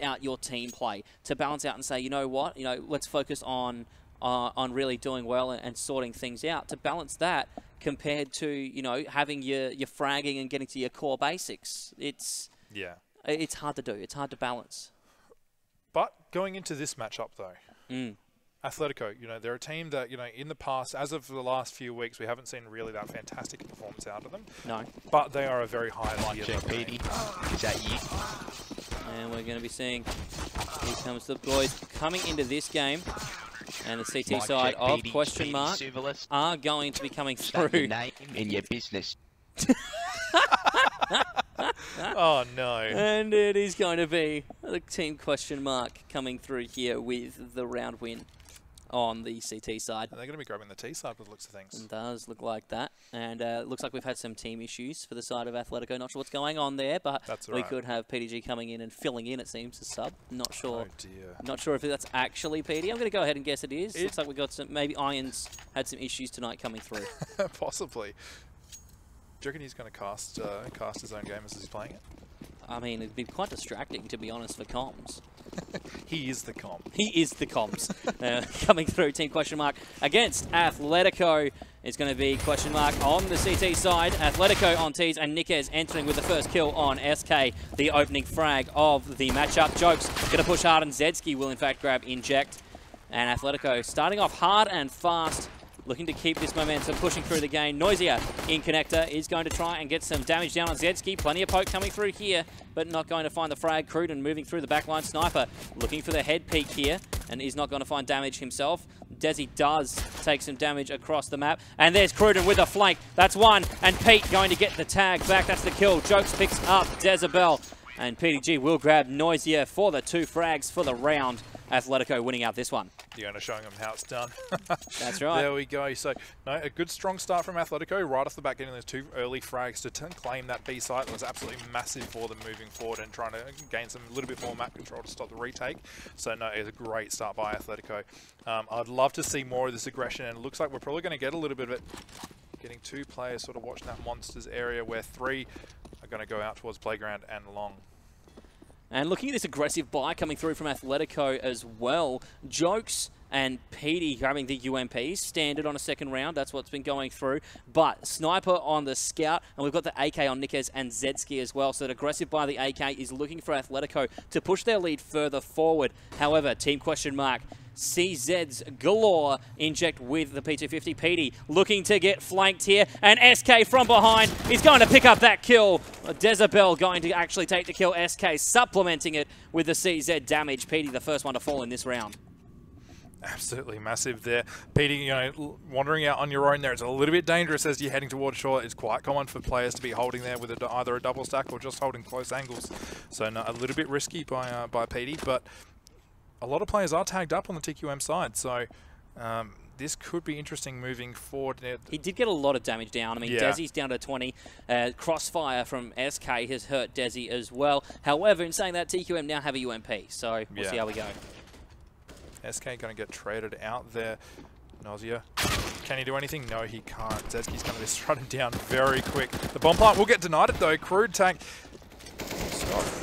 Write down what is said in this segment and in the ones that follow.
out your team play, to balance out and say, you know what, let's focus on really doing well and sorting things out, to balance that compared to, having your fragging and getting to your core basics. It's hard to do. It's hard to balance. But going into this matchup, though, Athletico, they're a team that, in the past, as of the last few weeks, we haven't seen really that fantastic performance out of them. No. But they are a very high tier. Is that you? And we're going to be seeing, here comes the boys coming into this game. And the CT side of question mark are going to be coming through. Your name and your business. Oh no. And it is going to be the team question mark coming through here with the round win on the CT side. And they're going to be grabbing the T side with looks of things. It does look like that. And it looks like we've had some team issues for the side of Athletico. Not sure what's going on there, but we could have PDG coming in and filling in, it seems, to sub. Not sure. Oh dear. Not sure if that's actually PD. I'm going to go ahead and guess it is. Looks like we got some, maybe Irons had some issues tonight coming through. Possibly. Do you reckon he's going to cast his own game as he's playing it? I mean, it'd be quite distracting, to be honest, for comms. He is the comms. He is the comms. Coming through, team question mark against Athletico is going to be question mark on the CT side. Athletico on T's and Nikes entering with the first kill on SK, the opening frag of the matchup. Jokes going to push hard and Zedski will in fact grab inject. And Athletico starting off hard and fast, looking to keep this momentum, pushing through the game. Noisia in connector is going to try and get some damage down on Zedski. Plenty of poke coming through here, but not going to find the frag. Cruden moving through the backline. Sniper looking for the head peek here, and is not going to find damage himself. Desi does take some damage across the map. And there's Cruden with a flank. That's one. And Pete going to get the tag back. That's the kill. Jokes picks up Dezabel. And PDG will grab Noisia for the 2 frags for the round. Athletico winning out this one. The owner showing them how it's done. That's right. There we go. So, no, a good strong start from Athletico right off the back, getting those 2 early frags to claim that B site. That was absolutely massive for them moving forward and trying to gain a little bit more map control to stop the retake. So, no, it's a great start by Athletico. I'd love to see more of this aggression, and it looks like we're probably going to get a little bit of it. Getting 2 players sort of watching that monsters area, where 3 are going to go out towards playground and long. And looking at this aggressive buy coming through from Athletico as well. Jokes and Petey grabbing the UMPs. Standard on a second round. That's what's been going through. But Sniper on the Scout. And we've got the AK on Nikes and Zedski as well. So that aggressive buy the AK is looking for Athletico to push their lead further forward. However, team question mark. CZ's galore inject with the P250. Petey looking to get flanked here, and SK from behind is going to pick up that kill. Dezabel going to actually take the kill. SK supplementing it with the CZ damage. Petey the first one to fall in this round. Absolutely massive there. Petey, wandering out on your own there, it's a little bit dangerous as you're heading towards shore. It's quite common for players to be holding there with either a double stack or just holding close angles. So no, a little bit risky by Petey, but a lot of players are tagged up on the TQM side, so this could be interesting moving forward. He did get a lot of damage down. I mean, Desi's down to 20. Crossfire from SK has hurt Desi as well. However, in saying that, TQM now have a UMP, so we'll see how we go. SK going to get traded out there. Nausea. Can he do anything? No, he can't. Zedski's going to be strutting down very quick. The bomb plant will get denied it, though. Crude tank.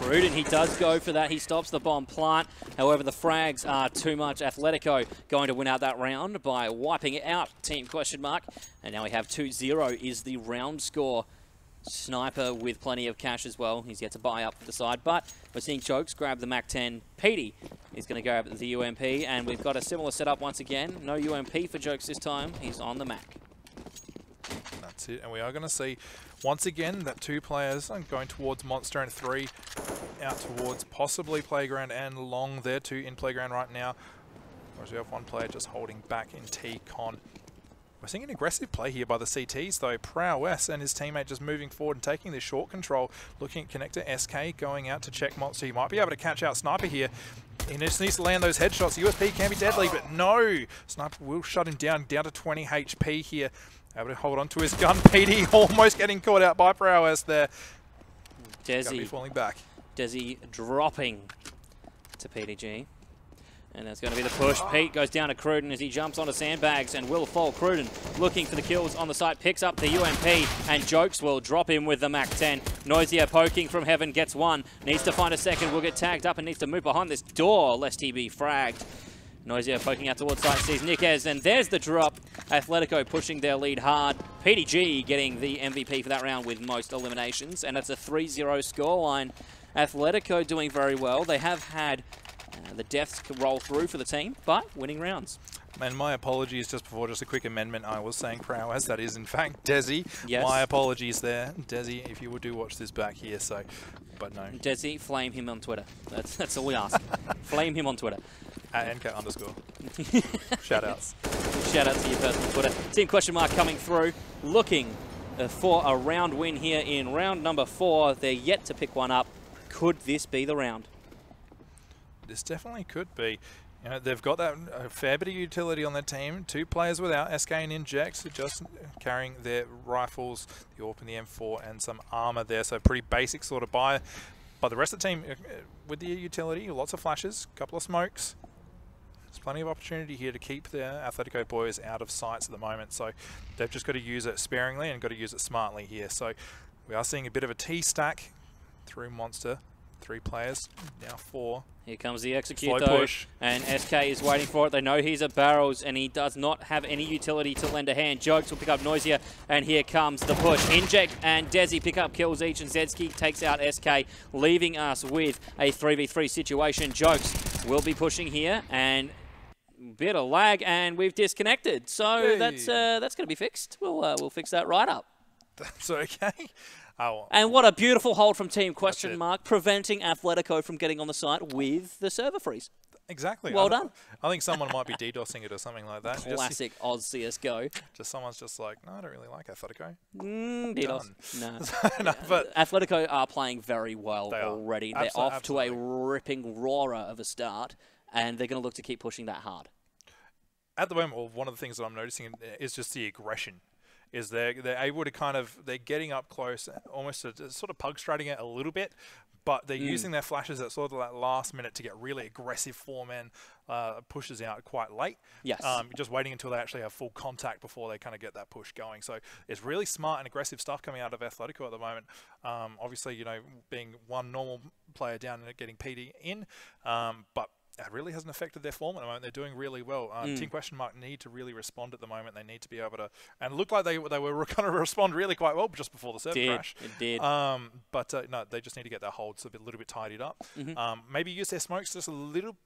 Cruden, he does go for that. He stops the bomb plant. However, the frags are too much. Athletico going to win out that round by wiping it out. Team question mark. And now we have 2-0 is the round score. Sniper with plenty of cash as well. He's yet to buy up the side, but we're seeing Jokes grab the Mac-10. Petey is going to grab the UMP, and we've got a similar setup once again. No UMP for Jokes this time. He's on the Mac. That's it, and we are going to see once again that 2 players are going towards Monster and 3 out towards possibly Playground and Long. There 2 in Playground right now, whereas we have 1 player just holding back in T-Con. We're seeing an aggressive play here by the CTs though. Prowess and his teammate just moving forward and taking this short control. Looking at connector, SK going out to check Monster. He might be able to catch out Sniper here. He just needs to land those headshots. USP can be deadly, but no! Sniper will shut him down to 20 HP here. Able to hold on to his gun. PD almost getting caught out by Prowess there. Desi falling back. Desi dropping to PDG. And that's going to be the push. Pete goes down to Cruden as he jumps onto sandbags and will fall. Cruden looking for the kills on the site, picks up the UMP, and Jokes will drop him with the Wk2. Noisia poking from heaven, gets one. Needs to find a second, will get tagged up and needs to move behind this door lest he be fragged. Noisia poking out towards site, sees Nikes, and there's the drop. Athletico pushing their lead hard. PDG getting the MVP for that round with most eliminations, and it's a 3-0 scoreline. Athletico doing very well. They have had the deaths roll through for the team, but winning rounds. And my apologies just before, just a quick amendment. I was saying prowess. That is, in fact, Desi. Yes. My apologies there. Desi, if you would do watch this back here, so, but no. Desi, flame him on Twitter. That's all we ask. Flame him on Twitter. @NK_. Shoutouts. Shout out to your personal Twitter. Team question mark coming through, looking for a round win here in round number 4. They're yet to pick one up. Could this be the round? This definitely could be. You know, they've got that fair bit of utility on their team. 2 players without, SK and Injects, just carrying their rifles, the AWP and the M4, and some armor there. So pretty basic sort of buy. But the rest of the team, with the utility, lots of flashes, a couple of smokes. There's plenty of opportunity here to keep the Athletico boys out of sights at the moment. So they've just got to use it sparingly and got to use it smartly here. So we are seeing a bit of a T-stack through Monster. 3 players, now 4. Here comes the execute Slow though, push. and SK is waiting for it. They know he's at barrels, and he does not have any utility to lend a hand. Jokes will pick up Noisia, and here comes the push. Inject and Desi pick up kills each, and Zedski takes out SK, leaving us with a 3v3 situation. Jokes will be pushing here, and bit of lag, and we've disconnected. So hey. that's going to be fixed. We'll fix that right up. That's okay. Oh, and what a beautiful hold from Team question mark, preventing Athletico from getting on the site with the server freeze. Exactly. Well done. I think someone might be DDoSing it or something like that. Classic Oz CSGO. Just someone's just like, no, I don't really like Athletico. DDoS. No. No, but Athletico are playing very well already. They're off absolutely. to a ripping roarer of a start, and they're going to look to keep pushing that hard. At the moment, well, one of the things that I'm noticing is just the aggression. Is they're able to they're getting up close, almost sort of pug striding it a little bit, but they're using their flashes at sort of that last minute to get really aggressive 4-man pushes out quite late. Yes. Just waiting until they actually have full contact before they kind of get that push going. So it's really smart and aggressive stuff coming out of Athletico at the moment. Obviously, you know, being one normal player down and getting PD in, but it really hasn't affected their form at the moment. They're doing really well. Team question mark need to really respond at the moment. They need to be able to, and it looked like they were going to respond really quite well just before the server crash. It did. But no, they just need to get their holds a little bit tidied up. Maybe use their smokes just a little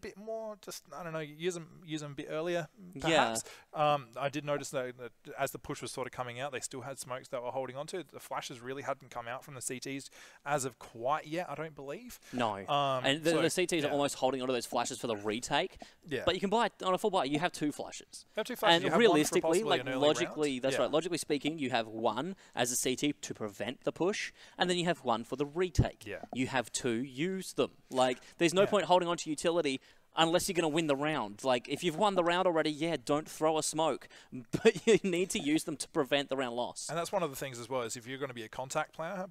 bit more. Just, I don't know, use them a bit earlier, perhaps. Yeah. I did notice that as the push was sort of coming out, they still had smokes that were holding onto. The flashes really hadn't come out from the CTs as of quite yet, I don't believe. No. And the CTs are almost holding onto those flashes for the retake. Yeah. But you can buy, on a full buy, you have 2 flashes. You have 2 flashes. And realistically, like logically, that's right, logically speaking, you have 1 as a CT to prevent the push, and then you have 1 for the retake. Yeah. You have 2, use them. Like, there's no point holding on to utility unless you're going to win the round. Like, if you've won the round already, yeah, don't throw a smoke. But you need to use them to prevent the round loss. And that's one of the things as well, is if you're going to be a contact player,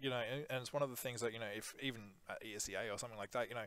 you know, and it's one of the things that, you know, if even at ESEA or something like that, you know,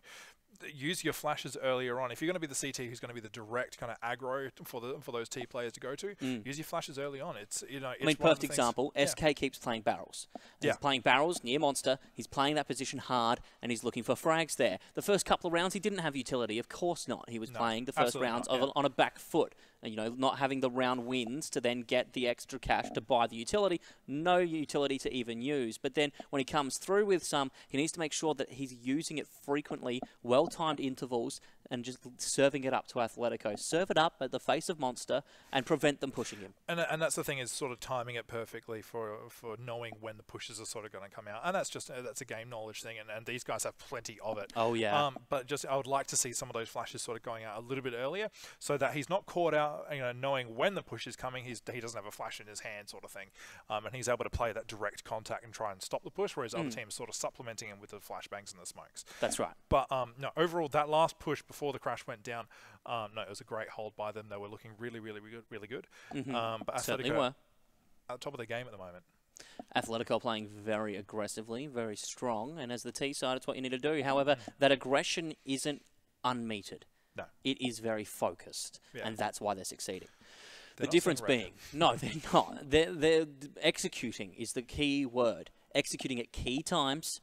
use your flashes earlier on. If you're going to be the CT who's going to be the direct kind of aggro for those T players to go to, use your flashes early on. It's, you know, it's, I mean, perfect example, SK keeps playing barrels. He's playing barrels near Monster, he's playing that position hard, and he's looking for frags there. The first couple of rounds he didn't have utility, of course not. He was playing the first rounds on a back foot. And, you know, not having the round wins to then get the extra cash to buy the utility, no utility to even use. But then when he comes through with some, he needs to make sure that he's using it frequently, well-timed intervals, and just serving it up to Athletico. Serve it up at the face of Monster and prevent them pushing him. And that's the thing, is sort of timing it perfectly for knowing when the pushes are sort of going to come out. And that's just that's a game knowledge thing, and these guys have plenty of it. Oh, yeah. But just I would like to see some of those flashes sort of going out a little bit earlier, so that he's not caught out, you know, knowing when the push is coming. He doesn't have a flash in his hand sort of thing, and he's able to play that direct contact and try and stop the push, whereas other teams sort of supplementing him with the flashbangs and the smokes. That's right. But no, overall, that last push before the crash went down, no, it was a great hold by them. They were looking really good. But Certainly Athletico were. at the top of the game at the moment. Athletico playing very aggressively, very strong, and as the T side, it's what you need to do. However, that aggression isn't unmetered. No. It is very focused, Yeah. and that's why they're succeeding. They're The not difference seeing being, no, they're not. They're executing is the key word. Executing at key times,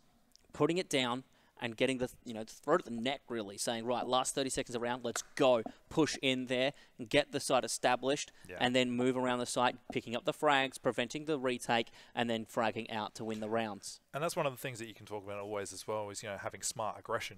putting it down, and getting the, the throat at the neck, really, saying, right, last 30 seconds around, let's go. Push in there and get the site established, and then move around the site, picking up the frags, preventing the retake, and then fragging out to win the rounds. And that's one of the things that you can talk about always as well is, having smart aggression.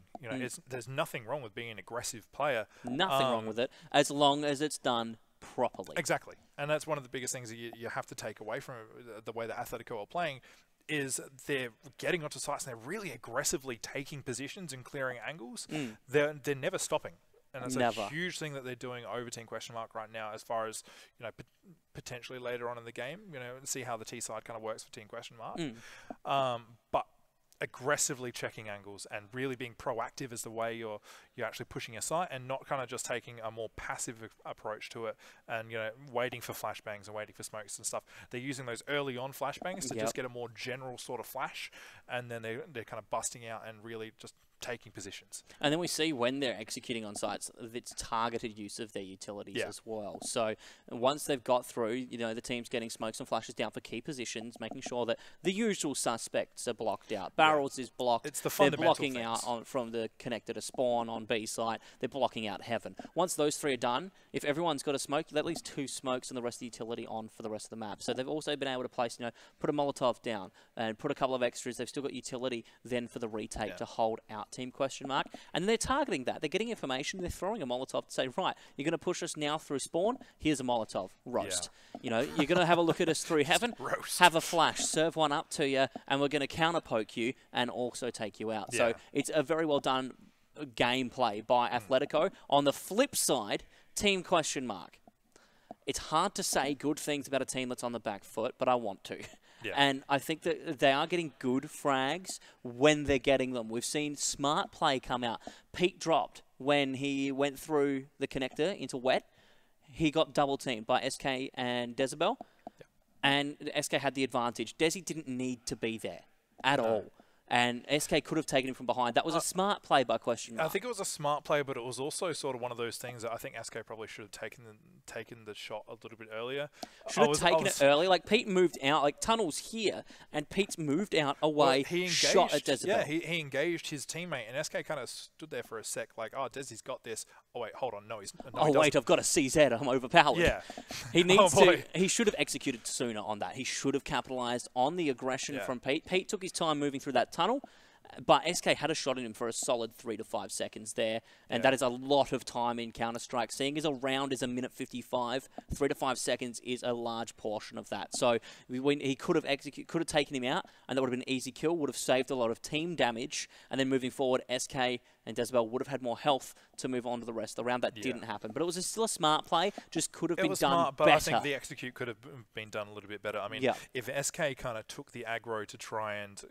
There's nothing wrong with being an aggressive player. Nothing wrong with it, as long as it's done properly. Exactly. And that's one of the biggest things that you have to take away from the way that Athletico are playing is they're getting onto sites and they're really aggressively taking positions and clearing angles. They're never stopping. And that's a huge thing that they're doing over Team Question Mark right now as far as, potentially later on in the game, see how the T side kind of works for Team Question Mark. But aggressively checking angles and really being proactive is the way you're actually pushing your site, and not kind of just taking a more passive approach to it and waiting for flashbangs and waiting for smokes and stuff. They're using those early on flashbangs to just get a more general sort of flash, and then they're kind of busting out and really just taking positions. And then we see when they're executing on sites, it's targeted use of their utilities as well. So once they've got through, the team's getting smokes and flashes down for key positions, making sure that the usual suspects are blocked out. Barrels is blocked. It's the fundamental They're blocking out from the connector to spawn on B site. They're blocking out heaven. Once those three are done, if everyone's got a smoke, at least 2 smokes and the rest of the utility on for the rest of the map. So they've also been able to place, put a Molotov down and put a couple of extras. They've still got utility then for the retake to hold out Team Question Mark. And they're targeting that. They're getting information. They're throwing a Molotov to say, right, you're going to push us now through spawn. Here's a Molotov. Roast. You're going to have a look at us through heaven. Roast. Have a flash. Serve one up to you. And we're going to counter poke you and also take you out. So it's a very well done gameplay by Athletico. On the flip side, Team Question Mark. It's hard to say good things about a team that's on the back foot, but I want to. And I think that they are getting good frags when they're getting them. We've seen smart play come out. Pete dropped when he went through the connector into wet. He got double teamed by SK and Decibel. And SK had the advantage. Desi didn't need to be there at all. And SK could have taken him from behind. That was a smart play by Question Mark. I think it was a smart play, but it was also sort of one of those things that I think SK probably should have taken the shot a little bit earlier. Should have taken it early. Like, Pete moved out. Like, tunnel's here, and Pete's moved out away, shot at Decibel. Yeah, he engaged his teammate, and SK kind of stood there for a sec, like, oh, Desi's got this. Oh, wait, hold on. No, he's no, oh, wait, I've got a CZ. I'm overpowered. Yeah. He needs to. He should have executed sooner on that. He should have capitalized on the aggression from Pete. Pete took his time moving through that tunnel. But SK had a shot at him for a solid 3 to 5 seconds there, and that is a lot of time in Counter-Strike. Seeing as a round is a minute 55, 3 to 5 seconds is a large portion of that. So he could have taken him out, and that would have been an easy kill, would have saved a lot of team damage, and then moving forward, SK and Decibel would have had more health to move on to the rest of the round. That didn't happen. But it was still a smart play, just could have been done smart, but better. I think the execute could have been done a little bit better. I mean, if SK kind of took the aggro to try and,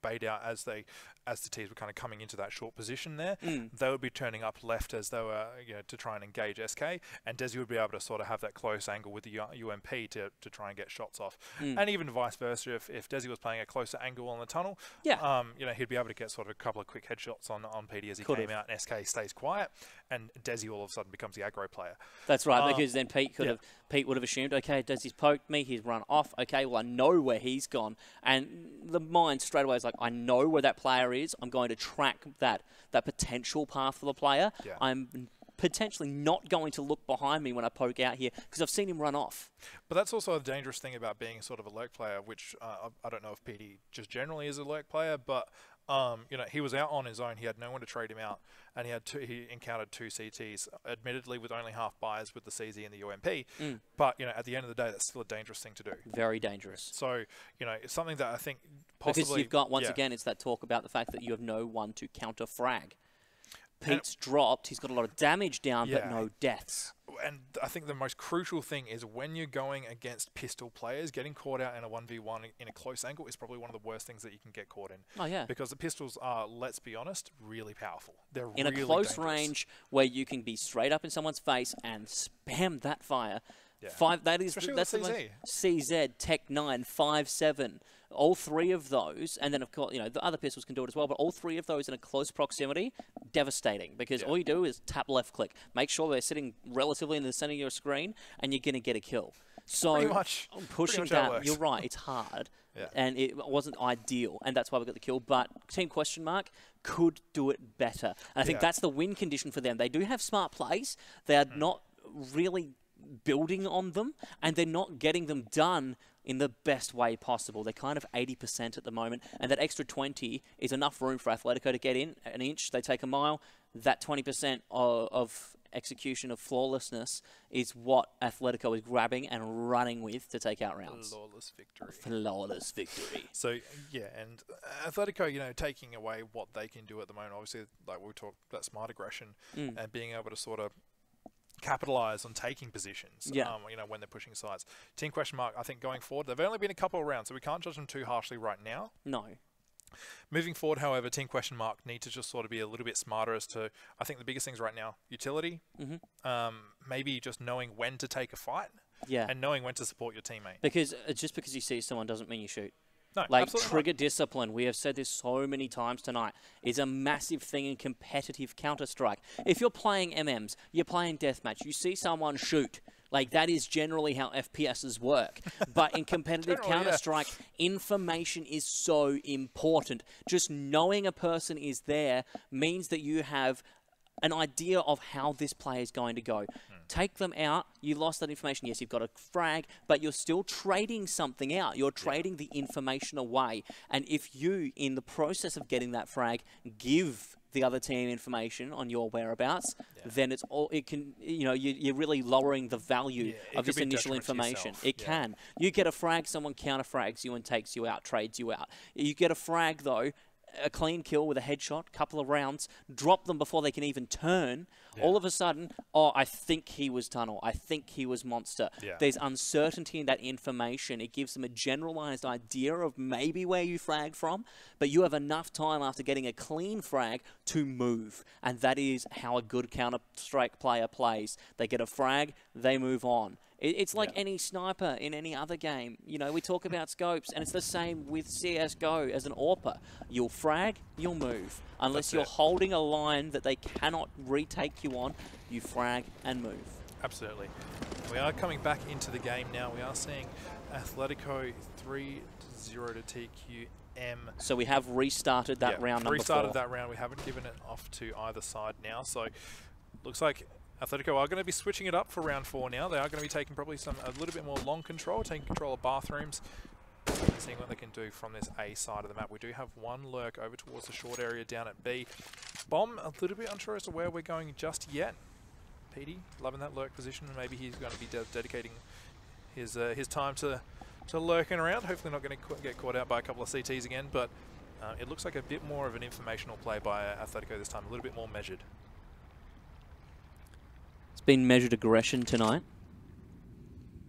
bait out as the teams were kind of coming into that short position there, they would be turning up left as they were, to try and engage SK, and Desi would be able to sort of have that close angle with the UMP to try and get shots off. And even vice versa, if Desi was playing a closer angle on the tunnel, he'd be able to get sort of a couple of quick headshots on PD as he came out, and SK stays quiet, and Desi all of a sudden becomes the aggro player. That's right, because then Pete would have assumed, okay, Desi's poked me, he's run off, okay, well, I know where he's gone, and the mind straight away is like, I know where that player is, I'm going to track that potential path for the player. I'm potentially not going to look behind me when I poke out here because I've seen him run off. But that's also a dangerous thing about being sort of a lurk player, which I don't know if PD just generally is a lurk player, but he was out on his own. He had no one to trade him out, and he encountered 2 CTs, admittedly with only half buys with the CZ and the UMP. But at the end of the day, that's still a dangerous thing to do. Very dangerous. So it's something that I think possibly because you've got once again, it's that talk about the fact that you have no one to counter frag. Pete's dropped. He's got a lot of damage down, but no deaths. And I think the most crucial thing is when you're going against pistol players, getting caught out in a 1v1 in a close angle is probably one of the worst things that you can get caught in. Oh, yeah. Because the pistols are, let's be honest, really powerful. They're in really a close dangerous. range where you can be straight up in someone's face and spam that fire. Yeah. That's the most CZ Tech 9 5.7 all three of those, and then of course, the other pistols can do it as well, but all three of those in a close proximity, devastating, because all you do is tap left click. Make sure they're sitting relatively in the center of your screen, and you're going to get a kill. So pretty much that, you're right, it's hard. And it wasn't ideal, and that's why we got the kill. But Team Question Mark could do it better. And I think that's the win condition for them. They do have smart plays. They are not really building on them, and they're not getting them done in the best way possible. They're kind of 80% at the moment, and that extra 20 is enough room for Athletico to get in an inch. They take a mile. That 20% of execution of flawlessness is what Athletico is grabbing and running with to take out rounds. Flawless victory. Flawless victory. So, yeah, and Athletico, taking away what they can do at the moment, obviously, like we talked about smart aggression and being able to sort of capitalize on taking positions, when they're pushing sides. Team Question Mark, I think going forward, they've only been a couple of rounds, so we can't judge them too harshly right now. No. Moving forward, however, Team Question Mark need to just sort of be a little bit smarter as to, I think the biggest things right now, utility, maybe just knowing when to take a fight, and knowing when to support your teammate. Because just because you see someone doesn't mean you shoot. No, like trigger discipline, we have said this so many times tonight, is a massive thing in competitive Counter-Strike. If you're playing MMs, you're playing Deathmatch, you see someone shoot, like that is generally how FPSs work. But in competitive Counter-Strike, information is so important. Just knowing a person is there means that you have an idea of how this play is going to go. Take them out, you lost that information. Yes, you've got a frag, but you're still trading something out. You're trading the information away. And if you, in the process of getting that frag, give the other team information on your whereabouts, then you're really lowering the value of this initial information. It can. You get a frag, someone counter frags you and takes you out, trades you out. You get a frag though, a clean kill with a headshot, couple of rounds, drop them before they can even turn. All of a sudden, I think he was tunnel. I think he was monster. There's uncertainty in that information. It gives them a generalized idea of maybe where you fragged from, but you have enough time after getting a clean frag to move. And that is how a good Counter-Strike player plays. They get a frag, they move on. It's like any sniper in any other game. We talk about scopes, and it's the same with CSGO as an AWPer. You'll frag, you'll move. Unless you're holding a line that they cannot retake you on, you frag and move. Absolutely. We are coming back into the game now. We are seeing Athletico 3-0 to TQM. So we have restarted that round number 4. Restarted that round. We haven't given it off to either side now. So looks like Athletico are going to be switching it up for round 4 now. They are going to be taking probably a little bit more long control, taking control of bathrooms, seeing what they can do from this A side of the map. We do have one lurk over towards the short area down at B. Bomb, a little bit unsure as to where we're going just yet. Petey, loving that lurk position. Maybe he's going to be dedicating his time to lurking around. Hopefully not going to get caught out by a couple of CTs again, but it looks like a bit more of an informational play by Athletico this time, a little bit more measured. It's been measured aggression tonight.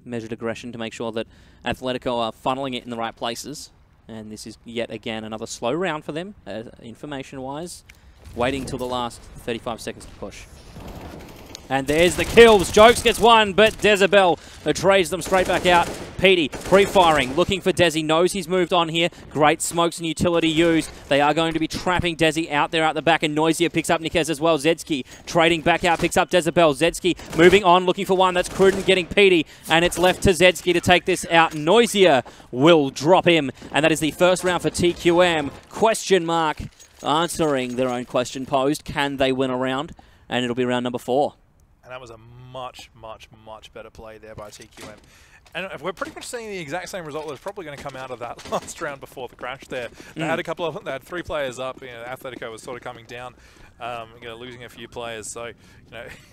Measured aggression to make sure that Athletico are funneling it in the right places. And this is yet again another slow round for them, information-wise. Waiting till the last 35 seconds to push. And there's the kills. Jokes gets one, but Dezabel trades them straight back out. Petey pre-firing, looking for Desi. Knows he's moved on here. Great smokes and utility used. They are going to be trapping Desi out there at the back, and Noisia picks up Nikes as well. Zedski trading back out, picks up Dezabel. Zedski moving on, looking for one. That's Cruden getting Petey, and it's left to Zedski to take this out. Noisia will drop him, and that is the first round for TQM. Question Mark answering their own question posed. Can they win a round? And it'll be round number 4. And that was a much, much, much better play there by TQM. And we're pretty much seeing the exact same result that was probably going to come out of that last round before the crash there. They had they had 3 players up. Atletico was sort of coming down, losing a few players. So,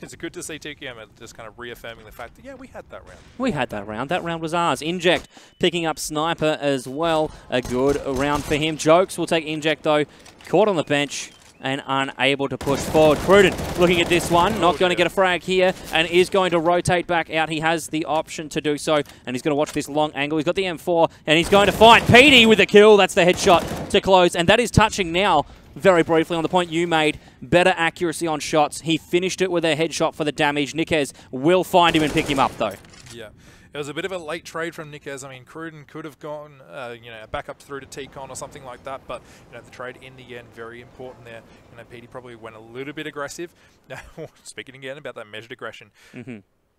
it's good to see TQM just kind of reaffirming the fact that, yeah, we had that round. We had that round. That round was ours. Inject picking up Sniper as well. A good round for him. Jokes will take Inject, though. Caught on the bench and unable to push forward. Cruden looking at this one, not going to get a frag here, and is going to rotate back out. He has the option to do so, and he's going to watch this long angle. He's got the M4, and he's going to find Petey with a kill. That's the headshot to close, and that is touching now. Very briefly on the point you made, better accuracy on shots. He finished it with a headshot for the damage. Nikes will find him and pick him up, though. Yeah. it was a bit of a late trade from Nikes. I mean, Cruden could have gone, you know, back up through to T-Con or something like that, but, you know, the trade in the end, very important there. You know, Petey probably went a little bit aggressive. Now, speaking again about that measured aggression.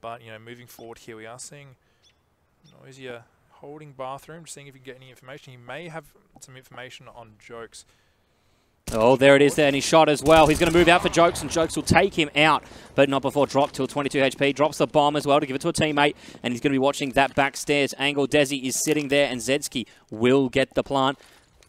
But, you know, moving forward here, we are seeing Noisia holding bathroom, seeing if you can get any information. He may have some information on Jokes. Oh, there it is there, and he shot as well. He's going to move out for Jokes, and Jokes will take him out, but not before drop till 22 HP. Drops the bomb as well to give it to a teammate, and he's going to be watching that backstairs angle. Desi is sitting there, and Zedski will get the plant.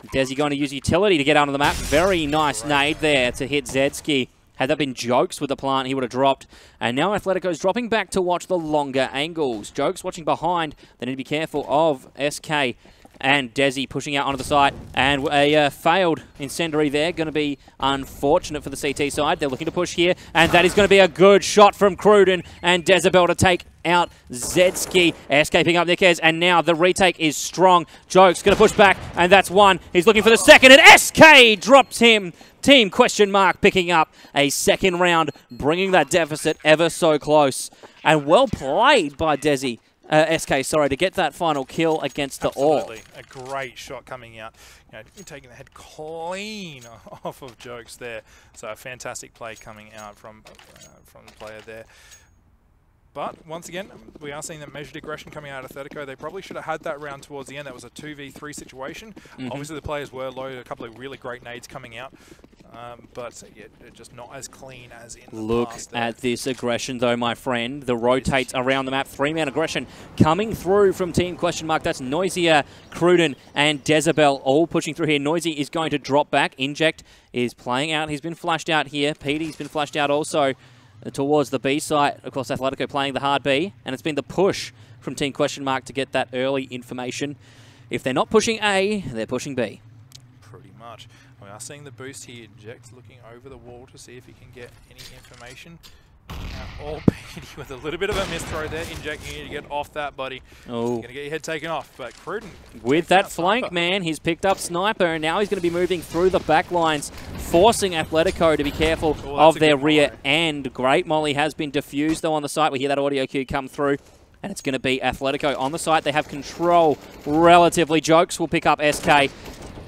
Desi going to use utility to get out of the map. Very nice nade there to hit Zedski. Had that been Jokes with the plant, he would have dropped. And now Athletico's dropping back to watch the longer angles. Jokes watching behind. They need to be careful of SK. And Desi pushing out onto the site. And a failed incendiary there. Going to be unfortunate for the CT side. They're looking to push here. And that is going to be a good shot from Cruden. And Dezabel to take out Zedski. Escaping up Nikes. And now the retake is strong. Jokes going to push back. And that's one. He's looking for the second. And SK drops him. Team question mark picking up a second round. Bringing that deficit ever so close. And well played by Desi. SK, sorry, to get that final kill against the All. Absolutely. A great shot coming out. You know, taking the head clean off of Jokes there. So a fantastic play coming out from the player there. But once again, we are seeing that measured aggression coming out of Athletico. They probably should have had that round towards the end. That was a 2v3 situation. Obviously, the players were loaded, a couple of really great nades coming out. But yeah, just not as clean as in the past. Look at this aggression, though, my friend. The rotates around the map. Three-man aggression coming through from Team question mark. That's Noisia, Cruden, and Dezabel all pushing through here. Noisy is going to drop back. Inject is playing out. He's been flashed out here. Petey's been flashed out also towards the B site. Of course, Athletico playing the hard B. And it's been the push from Team question mark to get that early information. If they're not pushing A, they're pushing B. Pretty much. We are seeing the boost here. Inject's looking over the wall to see if he can get any information. All Petey with a little bit of a miss throw there. Inject, you need to get off that, buddy. Oh. You're going to get your head taken off. But Cruden, with that flank, man, he's picked up Sniper, and now he's going to be moving through the back lines, forcing Athletico to be careful of their rear end. Great Molly has been diffused, though, on the site. We hear that audio cue come through, and it's going to be Athletico on the site. They have control relatively. Jokes will pick up SK.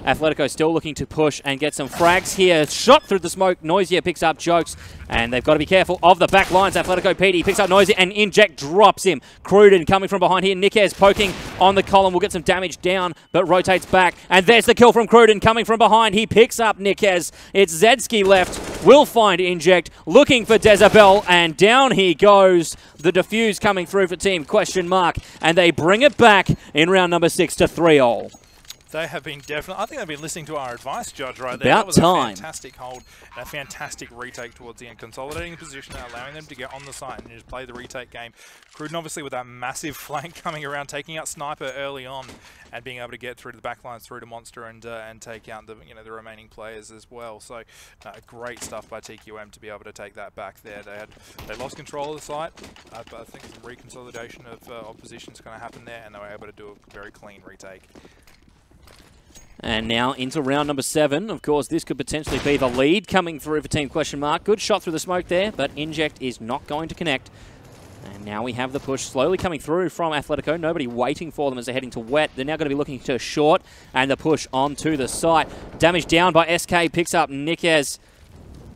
Athletico still looking to push and get some frags here. Shot through the smoke. Noisia picks up Jokes, and they've got to be careful of the back lines. Athletico PD picks up Noisia, and Inject drops him. Cruden coming from behind here. Nikes poking on the column. Will get some damage down, but rotates back. And there's the kill from Cruden coming from behind. He picks up Nikes. It's Zedski left. Will find Inject. Looking for Dezabel, and down he goes. The defuse coming through for Team question mark, and they bring it back in round number 6 to 3-all. They have been definitely, I think they've been listening to our advice, Judge, right there. About that was time. A fantastic hold and a fantastic retake towards the end. Consolidating position, allowing them to get on the site and just play the retake game. Cruden obviously with that massive flank coming around, taking out Sniper early on and being able to get through to the back lines, through to Monster and take out the the remaining players as well. So great stuff by TQM to be able to take that back there. They lost control of the site, but I think some reconsolidation of position is going to happen there, and they were able to do a very clean retake. And now into round number 7. Of course, this could potentially be the lead coming through for Team question mark. Good shot through the smoke there, but Inject is not going to connect. And now we have the push slowly coming through from Athletico. Nobody waiting for them as they're heading to wet. They're now going to be looking to short, and the push onto the site. Damage down by SK, picks up Nikes.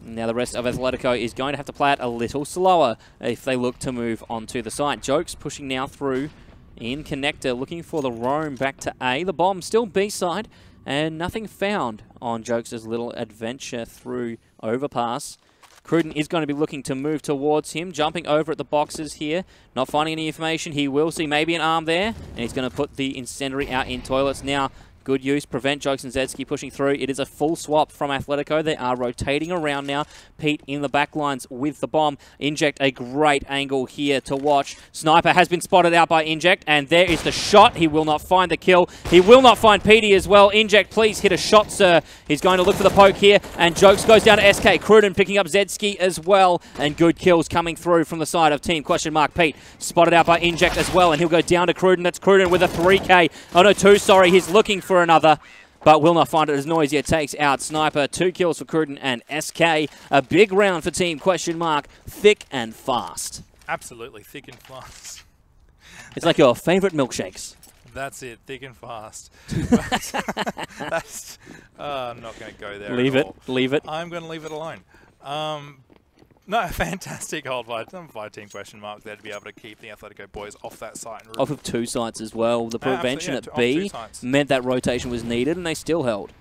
Now the rest of Athletico is going to have to play it a little slower if they look to move onto the site. Jokes pushing now through in connector, looking for the roam back to A. The bomb still B side. And nothing found on Jokes' little adventure through overpass. Cruden is going to be looking to move towards him, jumping over at the boxes here. Not finding any information. He will see maybe an arm there, and he's going to put the incendiary out in toilets now. Good use, prevent Jokes and Zedski pushing through. It is a full swap from Athletico. They are rotating around now. Pete in the back lines with the bomb. Inject, a great angle here to watch. Sniper has been spotted out by Inject, and there is the shot. He will not find the kill. He will not find Petey as well. Inject, please hit a shot, sir. He's going to look for the poke here, and Jokes goes down to SK. Cruden picking up Zedski as well, and good kills coming through from the side of Team question mark. Pete spotted out by Inject as well, and he'll go down to Cruden. That's Cruden with a 3K. Oh no, 2, sorry. He's looking for another, but will not find it as Noisia takes out Sniper. 2 kills for Cruden and SK. A big round for Team question mark. Thick and fast. Absolutely thick and fast. It's like your favorite milkshakes. That's it, thick and fast. I'm not going to go there. Leave at it. all. Leave it. I'm going to leave it alone. No, fantastic hold by Team Question Mark there to be able to keep the Athletico boys off that site. And Off of 2 sites as well. The prevention at B meant that rotation was needed, and they still held.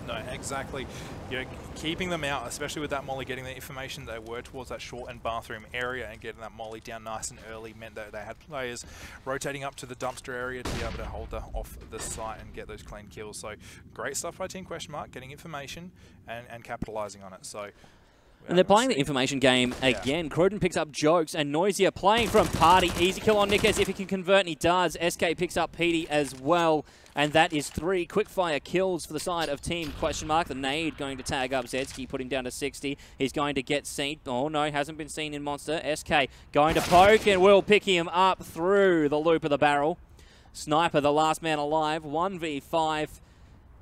No, exactly. You know, keeping them out, especially with that molly, getting the information they were towards that short and bathroom area and getting that molly down nice and early meant that they had players rotating up to the dumpster area to be able to hold off the site and get those clean kills. So great stuff by Team Question Mark, getting information and capitalizing on it. So. And they're playing the information game again. Cruden picks up Jokes, and Noisia playing from Party. Easy kill on Nickers if he can convert, and he does. SK picks up Petey as well, and that is 3 quickfire kills for the side of Team Question Mark. The nade going to tag up Zedski, put him down to 60. He's going to get seen. Oh no, hasn't been seen in Monster. SK going to poke, and will pick him up through the loop of the barrel. Sniper, the last man alive, 1v5.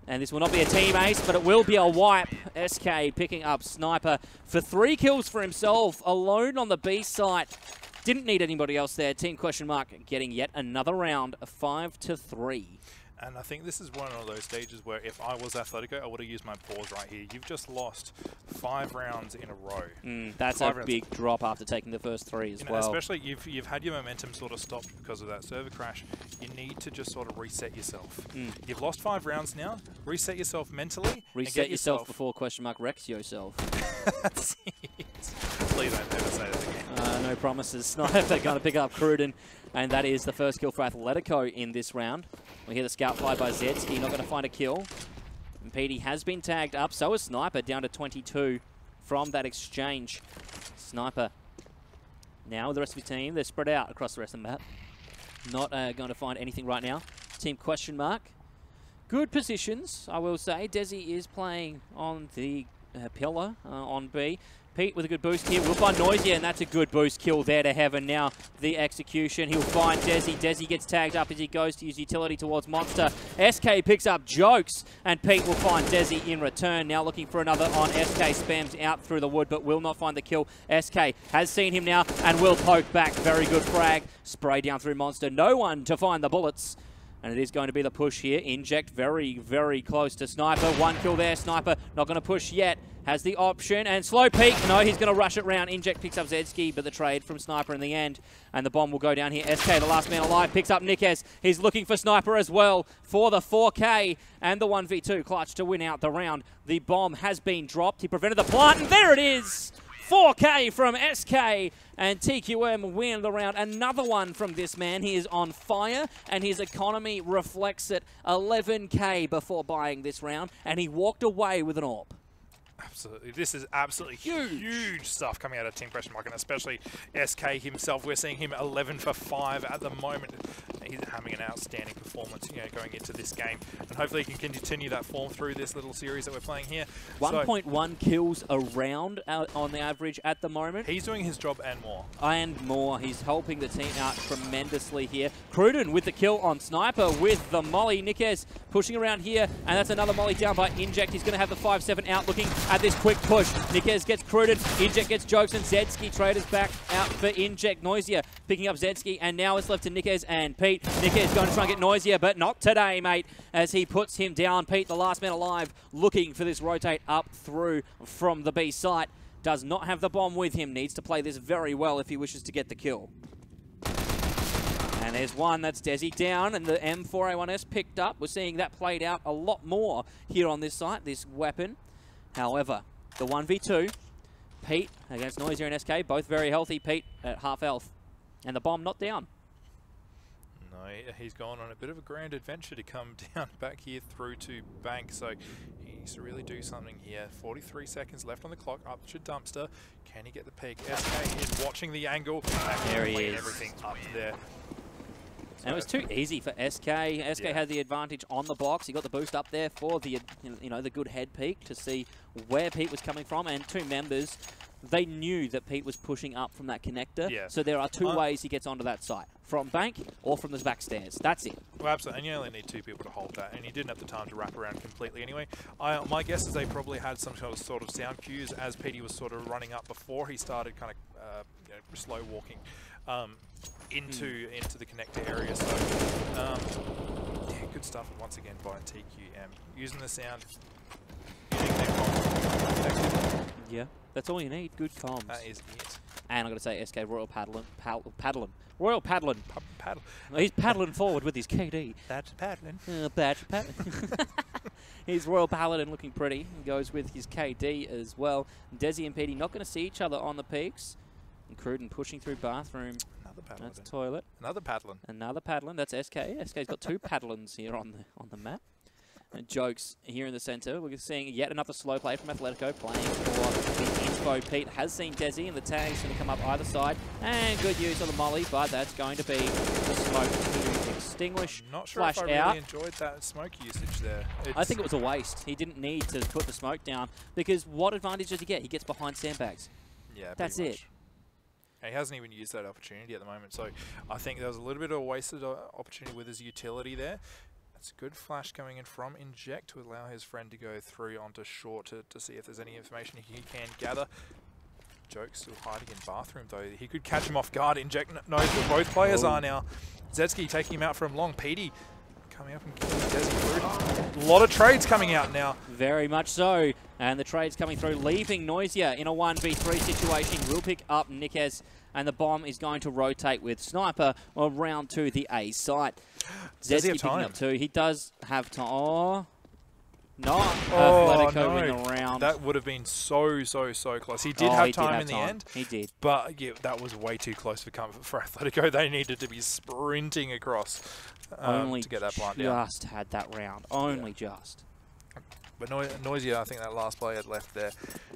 And this will not be a team ace, but it will be a wipe. SK picking up Sniper for 3 kills for himself, alone on the B site. Didn't need anybody else there. Team Question Mark getting yet another round, 5-3. And I think this is one of those stages where if I was Athletico, I would have used my pause right here. You've just lost 5 rounds in a row. That's a big drop after taking the first 3 as well. Especially you've had your momentum sort of stopped because of that server crash. You need to just sort of reset yourself. You've lost 5 rounds now. Reset yourself mentally. Reset yourself before Question Mark wrecks yourself. That's it. Please don't ever say that again. No promises. Sniper going to pick up Cruden. And that is the first kill for Athletico in this round. We hear the scout fly by Zedski, not going to find a kill. And Petey has been tagged up, so is Sniper, down to 22 from that exchange. Sniper now with the rest of his team, they're spread out across the rest of the map. Not going to find anything right now. Team Question Mark. Good positions, I will say. Desi is playing on the pillar on B. Pete with a good boost here. We'll find Noisia, and that's a good boost kill there to Heaven. Now the execution. He'll find Desi. Desi gets tagged up as he goes to use utility towards Monster. SK picks up Jokes, and Pete will find Desi in return. Now looking for another on SK. Spams out through the wood, but will not find the kill. SK has seen him now, and will poke back. Very good frag. Spray down through Monster. No one to find the bullets. And it is going to be the push here. Inject very, very close to Sniper. 1 kill there. Sniper not going to push yet. Has the option. And slow peek. No, he's going to rush it round. Inject picks up Zedski, but the trade from Sniper in the end. And the bomb will go down here. SK, the last man alive, picks up Nickes. He's looking for Sniper as well for the 4K and the 1v2 clutch to win out the round. The bomb has been dropped. He prevented the plant, and there it is. 4K from SK, and TQM win the round. Another one from this man. He is on fire, and his economy reflects it. 11K before buying this round, and he walked away with an AWP. Absolutely. This is absolutely huge stuff coming out of Team Question Mark, and especially SK himself. We're seeing him 11 for 5 at the moment. He's having an outstanding performance, you know, going into this game. And hopefully he can continue that form through this little series that we're playing here. 1.1 kills a round on the average at the moment. He's doing his job and more. And more. He's helping the team out tremendously here. Cruden with the kill on Sniper with the molly. Nickes pushing around here, and that's another molly down by Inject. He's going to have the 5-7 out looking at this quick push. Nickes gets Cruden. Inject gets Jokes, and Zedski traders back out for Inject. Noisia picking up Zedski, and now it's left to Nickes and Pete. Nickes going to try and get Noisia, but not today, mate, as he puts him down. Pete, the last man alive, looking for this rotate up through from the B site. Does not have the bomb with him. Needs to play this very well if he wishes to get the kill. And there's one. That's Desi down, and the M4A1S picked up. We're seeing that played out a lot more here on this site, this weapon. However, the 1v2, Pete against Noisia and SK, both very healthy. Pete at half health, and the bomb not down. No, he's gone on a bit of a grand adventure to come down back here through to Bank, so he needs to really do something here. 43 seconds left on the clock, up to Dumpster. Can he get the peak? SK is watching the angle. There he is. Everything up there. And it was too easy for SK. SK had the advantage on the box. He got the boost up there for the, you know, the good head peek to see where Pete was coming from. And 2 members, they knew that Pete was pushing up from that connector. Yeah. So there are 2 ways he gets onto that site. From Bank or from the back stairs. That's it. Well, absolutely. And you only need 2 people to hold that. And he didn't have the time to wrap around completely anyway. My guess is they probably had some sort of sound cues as Petey was sort of running up before he started kind of you know, slow walking into the connector area. So yeah, good stuff once again by TQM. Using the sound, using their comms. Yeah, that's all you need. Good comms. That is it. And I'm going to say SK Royal Paddling. Royal Paddling. Paddle. He's paddling forward with his KD. That's paddling. Paddling. He's Royal Paladin looking pretty. He goes with his KD as well. Desi and PD not going to see each other on the peaks. And Cruden pushing through bathroom. Another paddling. That's toilet. Another paddling. Another paddling. That's SK. SK's got 2 paddlings here on the map. And Jokes here in the centre. We're seeing yet another slow play from Athletico playing for the info. Pete has seen Desi and the tag's going to come up either side. And good use of the molly, but that's going to be the smoke to extinguish. I'm not sure Flash if I out. really enjoyed that smoke usage there. I think it was a waste. He didn't need to put the smoke down because what advantage does he get? He gets behind sandbags. Yeah, that's it. And he hasn't even used that opportunity at the moment, so I think there was a little bit of a wasted opportunity with his utility there. It's a good flash coming in from Inject to allow his friend to go through onto short to see if there's any information he can gather. Joke's still hiding in bathroom though. He could catch him off guard. Inject knows where both players are now. Zetsky taking him out from long. PD coming up and killing Desi. A lot of trades coming out now. Very much so. And the trades coming through, leaving Noisia in a 1v3 situation. Will pick up Nikes, and the bomb is going to rotate with Sniper around to the A site. Zetsky picking up 2. He does have time. Oh, no. Athletico in the round. That would have been so close. He did have time in the end. He did. But yeah, that was way too close for comfort for Athletico. They needed to be sprinting across to get that plant down. Just had that round. Only just. But Noisia, I think that last player had left there,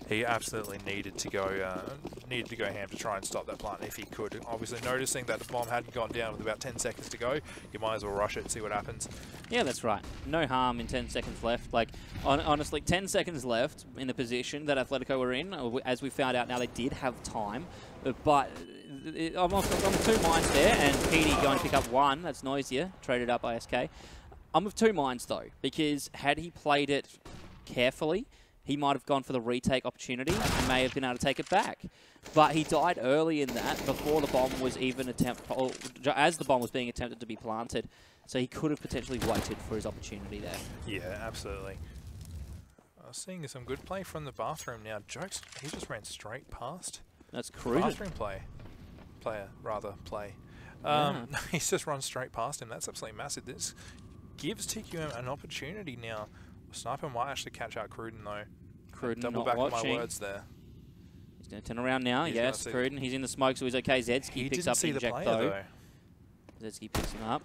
he absolutely needed to go ham to try and stop that plant if he could. Obviously noticing that the bomb hadn't gone down with about 10 seconds to go, you might as well rush it and see what happens. Yeah, that's right. No harm in 10 seconds left. Like, honestly, 10 seconds left in the position that Athletico were in. As we found out now, they did have time. But I'm of 2 minds there, and PD going to pick up 1. That's Noisia, traded up by SK. I'm of 2 minds though, because had he played it carefully, he might have gone for the retake opportunity and may have been able to take it back. But he died early in that before the bomb was even as the bomb was being attempted to be planted. So he could have potentially waited for his opportunity there. Yeah, absolutely. I was seeing some good play from the bathroom now. Jokes, he just ran straight past. That's crude. Bathroom play. He's just run straight past him. That's absolutely massive. This gives TQM an opportunity now. Sniper might actually catch out Cruden though. Cruden double not back watching. on my words there. He's going to turn around now. Yes, Cruden. He's in the smoke, so he's okay. Zetsky picks up Inject though. Zetsky picks him up.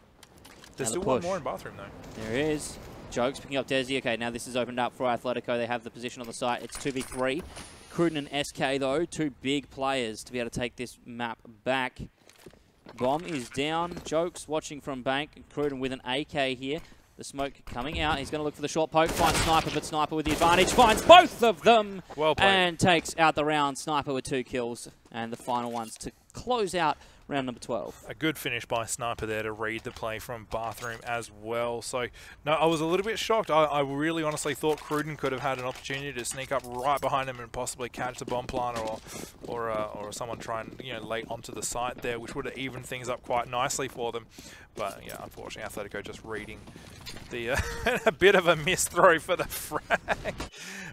There's still one more in bathroom though. There is. Jokes picking up Desi. Okay, now this is opened up for Athletico. They have the position on the site. It's 2v3. Cruden and SK though, 2 big players to be able to take this map back. Bomb is down. Jokes watching from bank. Cruden with an AK here. The smoke coming out. He's going to look for the short poke. Finds Sniper, but Sniper with the advantage. Finds both of them. Well played. And takes out the round. Sniper with 2 kills. And the final ones to close out round number 12. A good finish by Sniper there to read the play from bathroom as well. So, no, I was a little bit shocked. I really honestly thought Cruden could have had an opportunity to sneak up right behind him and possibly catch the bomb plant or someone trying, late onto the site there, which would have evened things up quite nicely for them. But yeah, unfortunately, Athletico just reading the a bit of a missed throw for the frag.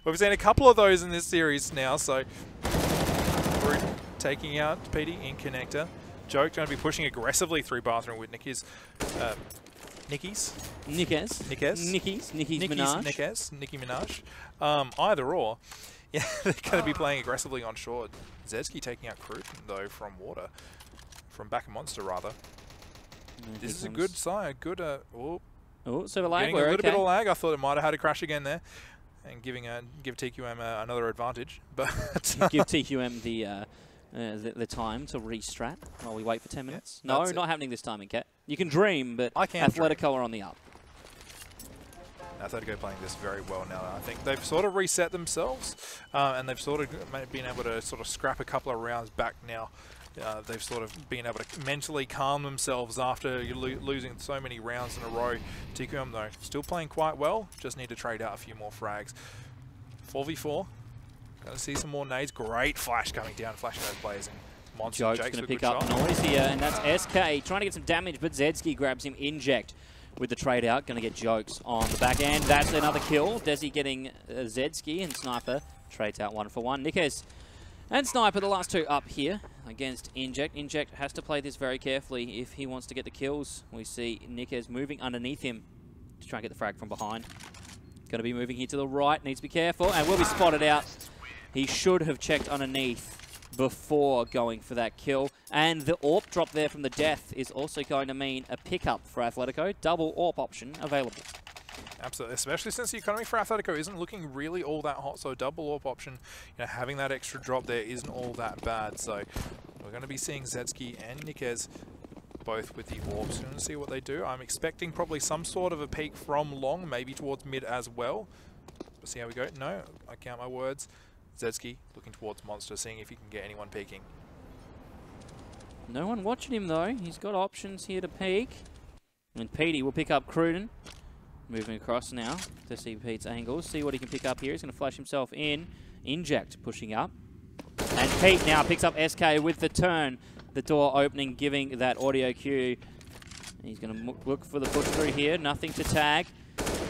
We've seen a couple of those in this series now. So, Cruden taking out PD in connector. Joke going to be pushing aggressively through bathroom with Nicky's Nicki Minaj. Either or. Yeah, they're going to be playing aggressively on short. Zetsky taking out Cruden though from water, from back of monster rather. This is a good sign. Good. So the lag. Getting a little bit of lag. I thought it might have had a crash again there, and give TQM another advantage. But give TQM the time to restrat while we wait for 10 minutes. No, not happening this time, Cat. You can dream, but Athletico are on the up. Athletico playing this very well now. I think they've sort of reset themselves, and they've sort of been able to sort of scrap a couple of rounds back now. They've sort of been able to mentally calm themselves after losing so many rounds in a row. TQM though, still playing quite well, just need to trade out a few more frags. 4v4. Going to see some more nades. Great flash coming down, flashing those players in. Monster Joke's going to pick up Noise here, and that's SK trying to get some damage, but Zedski grabs him. Inject with the trade out, going to get Jokes on the back end. That's another kill. Desi getting Zedski, and Sniper trades out 1 for 1. Nikes and Sniper, the last two up here against Inject. Inject has to play this very carefully if he wants to get the kills. We see Nikes moving underneath him to try and get the frag from behind. Going to be moving here to the right, needs to be careful, and will be spotted out. He should have checked underneath before going for that kill. And the AWP drop there from the death is also going to mean a pickup for Athletico. Double AWP option available. Absolutely, especially since the economy for Athletico isn't looking really all that hot, so a double AWP option, having that extra drop there isn't all that bad. So we're going to be seeing Zedski and Nikes both with the AWPs. We're going to see what they do. I'm expecting probably some sort of a peek from long, maybe towards mid as well. We'll see how we go. No, I count my words. Zedski looking towards Monster, seeing if he can get anyone peeking. No one watching him though. He's got options here to peek. And Petey will pick up Cruden. Moving across now to see Pete's angles. See what he can pick up here. He's going to flash himself in. Inject pushing up. And Pete now picks up SK with the turn. The door opening, giving that audio cue. He's going to look for the push through here. Nothing to tag.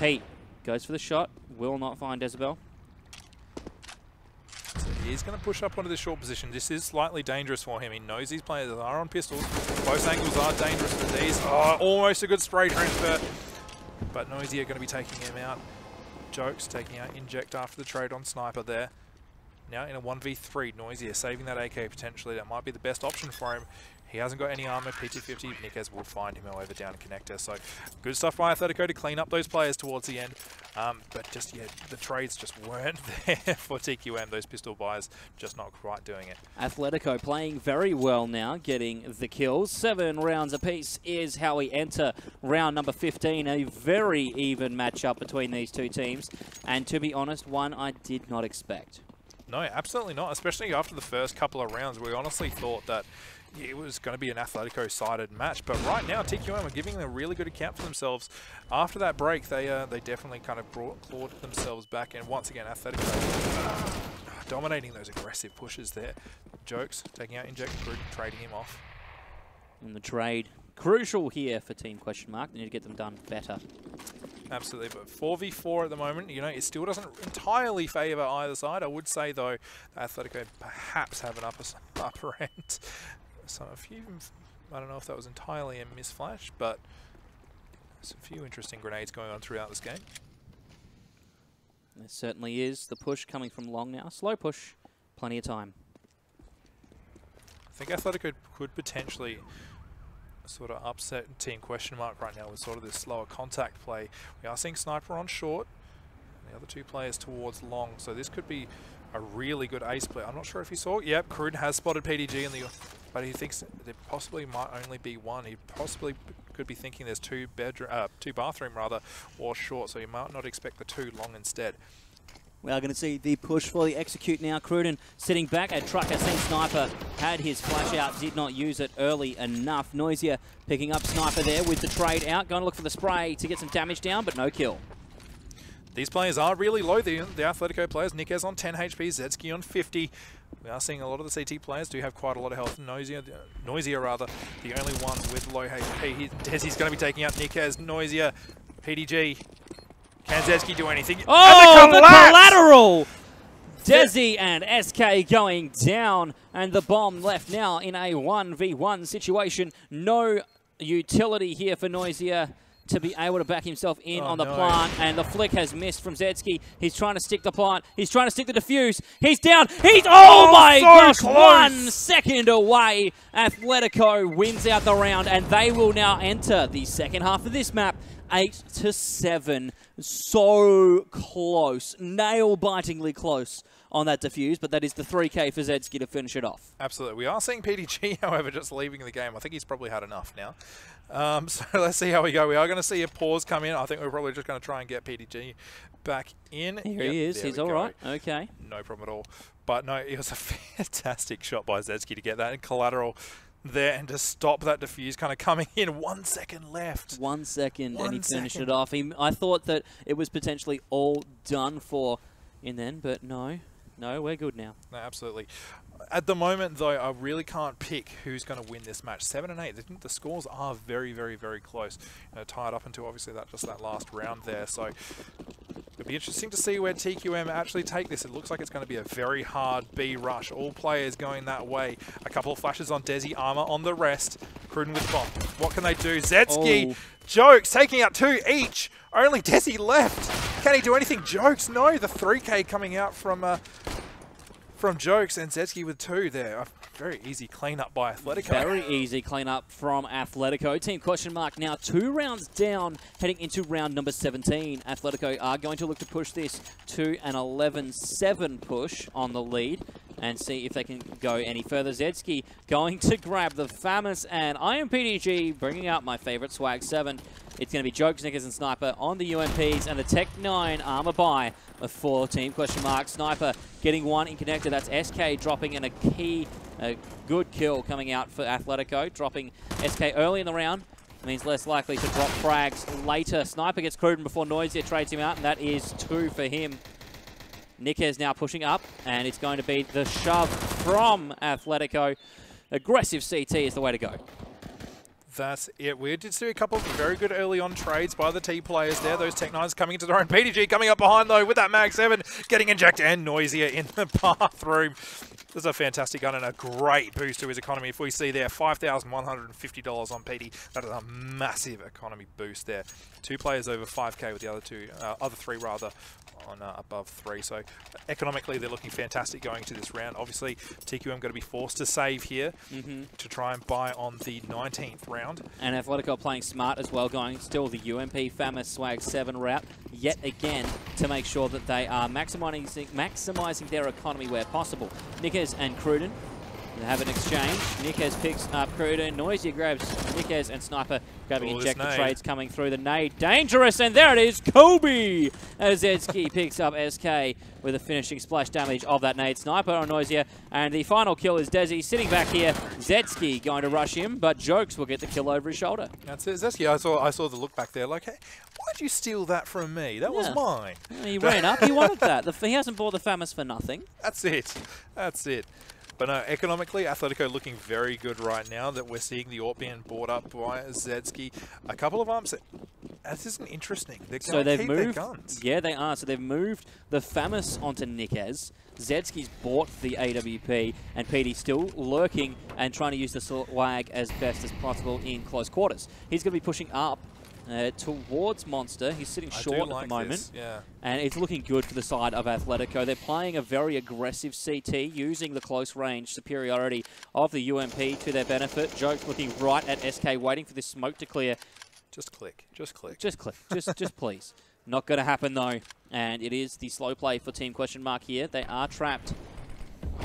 Pete goes for the shot. Will not find Decibel. He's going to push up onto this short position. This is slightly dangerous for him. He knows these players are on pistols. Both angles are dangerous for these. Oh, almost a good spray transfer. But Noisy are going to be taking him out. Jokes taking out Inject after the trade on Sniper there. Now in a 1v3, Noisy saving that AK potentially. That might be the best option for him. He hasn't got any armor, PT50. Nikes will find him however down connector. So good stuff by Athletico to clean up those players towards the end. But just, yeah, the trades just weren't there for TQM. Those pistol buys just not quite doing it. Athletico playing very well now, getting the kills. 7 rounds apiece is how we enter round number 15. A very even matchup between these two teams. And to be honest, one I did not expect. No, absolutely not. Especially after the first couple of rounds, we honestly thought that it was going to be an Athletico-sided match. But right now, TQM are giving a really good account for themselves. After that break, they definitely kind of clawed themselves back. And once again, Athletico dominating those aggressive pushes there. Jokes taking out Inject, trading him off. And the trade, crucial here for Team Question Mark. They need to get them done better. Absolutely, but 4v4 at the moment, it still doesn't entirely favour either side. I would say, though, Athletico perhaps have an upper end. So I don't know if that was entirely a misflash, but there's a few interesting grenades going on throughout this game. There certainly is. The push coming from long now. Slow push, plenty of time. I think Athletico could potentially sort of upset Team Question Mark right now with sort of this slower contact play. We are seeing Sniper on short, and the other two players towards long, so this could be a really good ace play. I'm not sure if he saw. Yep, Cruden has spotted PDG in the, but he thinks there possibly might only be one. He possibly could be thinking there's two bathroom rather, or short, so he might not expect the two long instead. We are going to see the push for the execute now. Cruden sitting back at truck. As seen Sniper had his flash out, did not use it early enough. Noisier picking up Sniper there with the trade out. Going to look for the spray to get some damage down, but no kill. These players are really low, the Athletico players. Nikes on 10 HP, Zedski on 50. We are seeing a lot of the CT players do have quite a lot of health. Noisier rather, the only one with low HP. Desi's going to be taking out Nikes, Noisier, PDG. Can Zedski do anything? Oh, the collateral! Desi and SK going down, and the bomb left now in a 1v1 situation. No utility here for Noisier to be able to back himself in on the plant, and the flick has missed from Zedski. He's trying to stick the plant. He's trying to stick the defuse. He's down. He's, oh my gosh, close. 1 second away. Athletico wins out the round, and they will now enter the second half of this map. 8-7. So close. Nail-bitingly close on that defuse, but that is the 3K for Zedski to finish it off. Absolutely. We are seeing PDG, however, just leaving the game. I think he's probably had enough now. So let's see how we go. We are going to see a pause come in. I think we're probably just going to try and get PDG back in. Here he is. He's all right. Okay. No problem at all. But no, it was a fantastic shot by Zedski to get that in collateral there and to stop that defuse kind of coming in. 1 second left. 1 second, and he finished it off. I thought that it was potentially all done for in then, but no. No, we're good now. No, absolutely. At the moment, though, I really can't pick who's going to win this match. 7 and 8. The scores are very, very, very close. Tied up until obviously just that last round there. So it'll be interesting to see where TQM actually take this. It looks like it's going to be a very hard B rush. All players going that way. A couple of flashes on Desi, armor on the rest. Cruden with bomb. What can they do? Zetsky, Jokes taking out 2 each. Only Desi left. Can he do anything? Jokes, no. The 3K coming out from Jokes, and Zetsky with 2 there. A very easy cleanup by Athletico. Very easy cleanup from Athletico. Team question mark now 2 rounds down, heading into round number 17. Athletico are going to look to push this to an 11-7 push on the lead and see if they can go any further. Zetsky going to grab the famous, and IMPDG bringing out my favorite swag 7. It's going to be Jokes, Nickers, and Sniper on the UMPs, and the Tech 9 armor buy for team question mark. Sniper getting 1 in connector. That's SK dropping in a good kill coming out for Athletico. Dropping SK early in the round means less likely to drop frags later. Sniper gets Cruden before Noisier trades him out, and that is 2 for him. Nickers now pushing up, and it's going to be the shove from Athletico. Aggressive CT is the way to go. That's it. We did see a couple of very good early on trades by the T players there. Those Tech 9s coming into their own. PDG coming up behind though with that Mag 7, getting injected, and Noisier in the bathroom. This is a fantastic gun and a great boost to his economy. If we see there, $5,150 on PD, that is a massive economy boost there. 2 players over 5K with the other 3 rather, on above 3. So economically, they're looking fantastic going into this round. Obviously, TQM going to be forced to save here to try and buy on the 19th round. And Athletico playing smart as well, going still the UMP famous swag 7 route yet again to make sure that they are maximizing their economy where possible. Nickers and Cruden have an exchange. Nickers picks up Cruden. Noisier grabs Nickers, and Sniper grabbing injector trades coming through. The nade dangerous, and there it is, Kobe! As Zetsky picks up SK with a finishing splash damage of that nade. Sniper on Noisier, and the final kill is Desi sitting back here. Zetsky going to rush him, but Jokes will get the kill over his shoulder. That's it, Zetsky. I saw the look back there like, hey, why'd you steal that from me? That was mine. Well, he ran up, he wanted that. He hasn't bought the Famous for nothing. That's it. That's it. But no, economically, Athletico looking very good right now that we're seeing the AWP being bought up by Zetsky. A couple of arms. This isn't interesting. They're going to keep their guns. Yeah, they are. So they've moved the Famous onto Nickers. Zetsky's bought the AWP, and PD still lurking and trying to use the swag as best as possible in close quarters. He's going to be pushing up towards Monster. He's sitting short at the moment. And it's looking good for the side of Athletico. They're playing a very aggressive CT, using the close range superiority of the UMP to their benefit. Jokes looking right at SK, waiting for this smoke to clear. Just click. Just click. Just click. just please. Not going to happen though. And it is the slow play for team question mark here. They are trapped,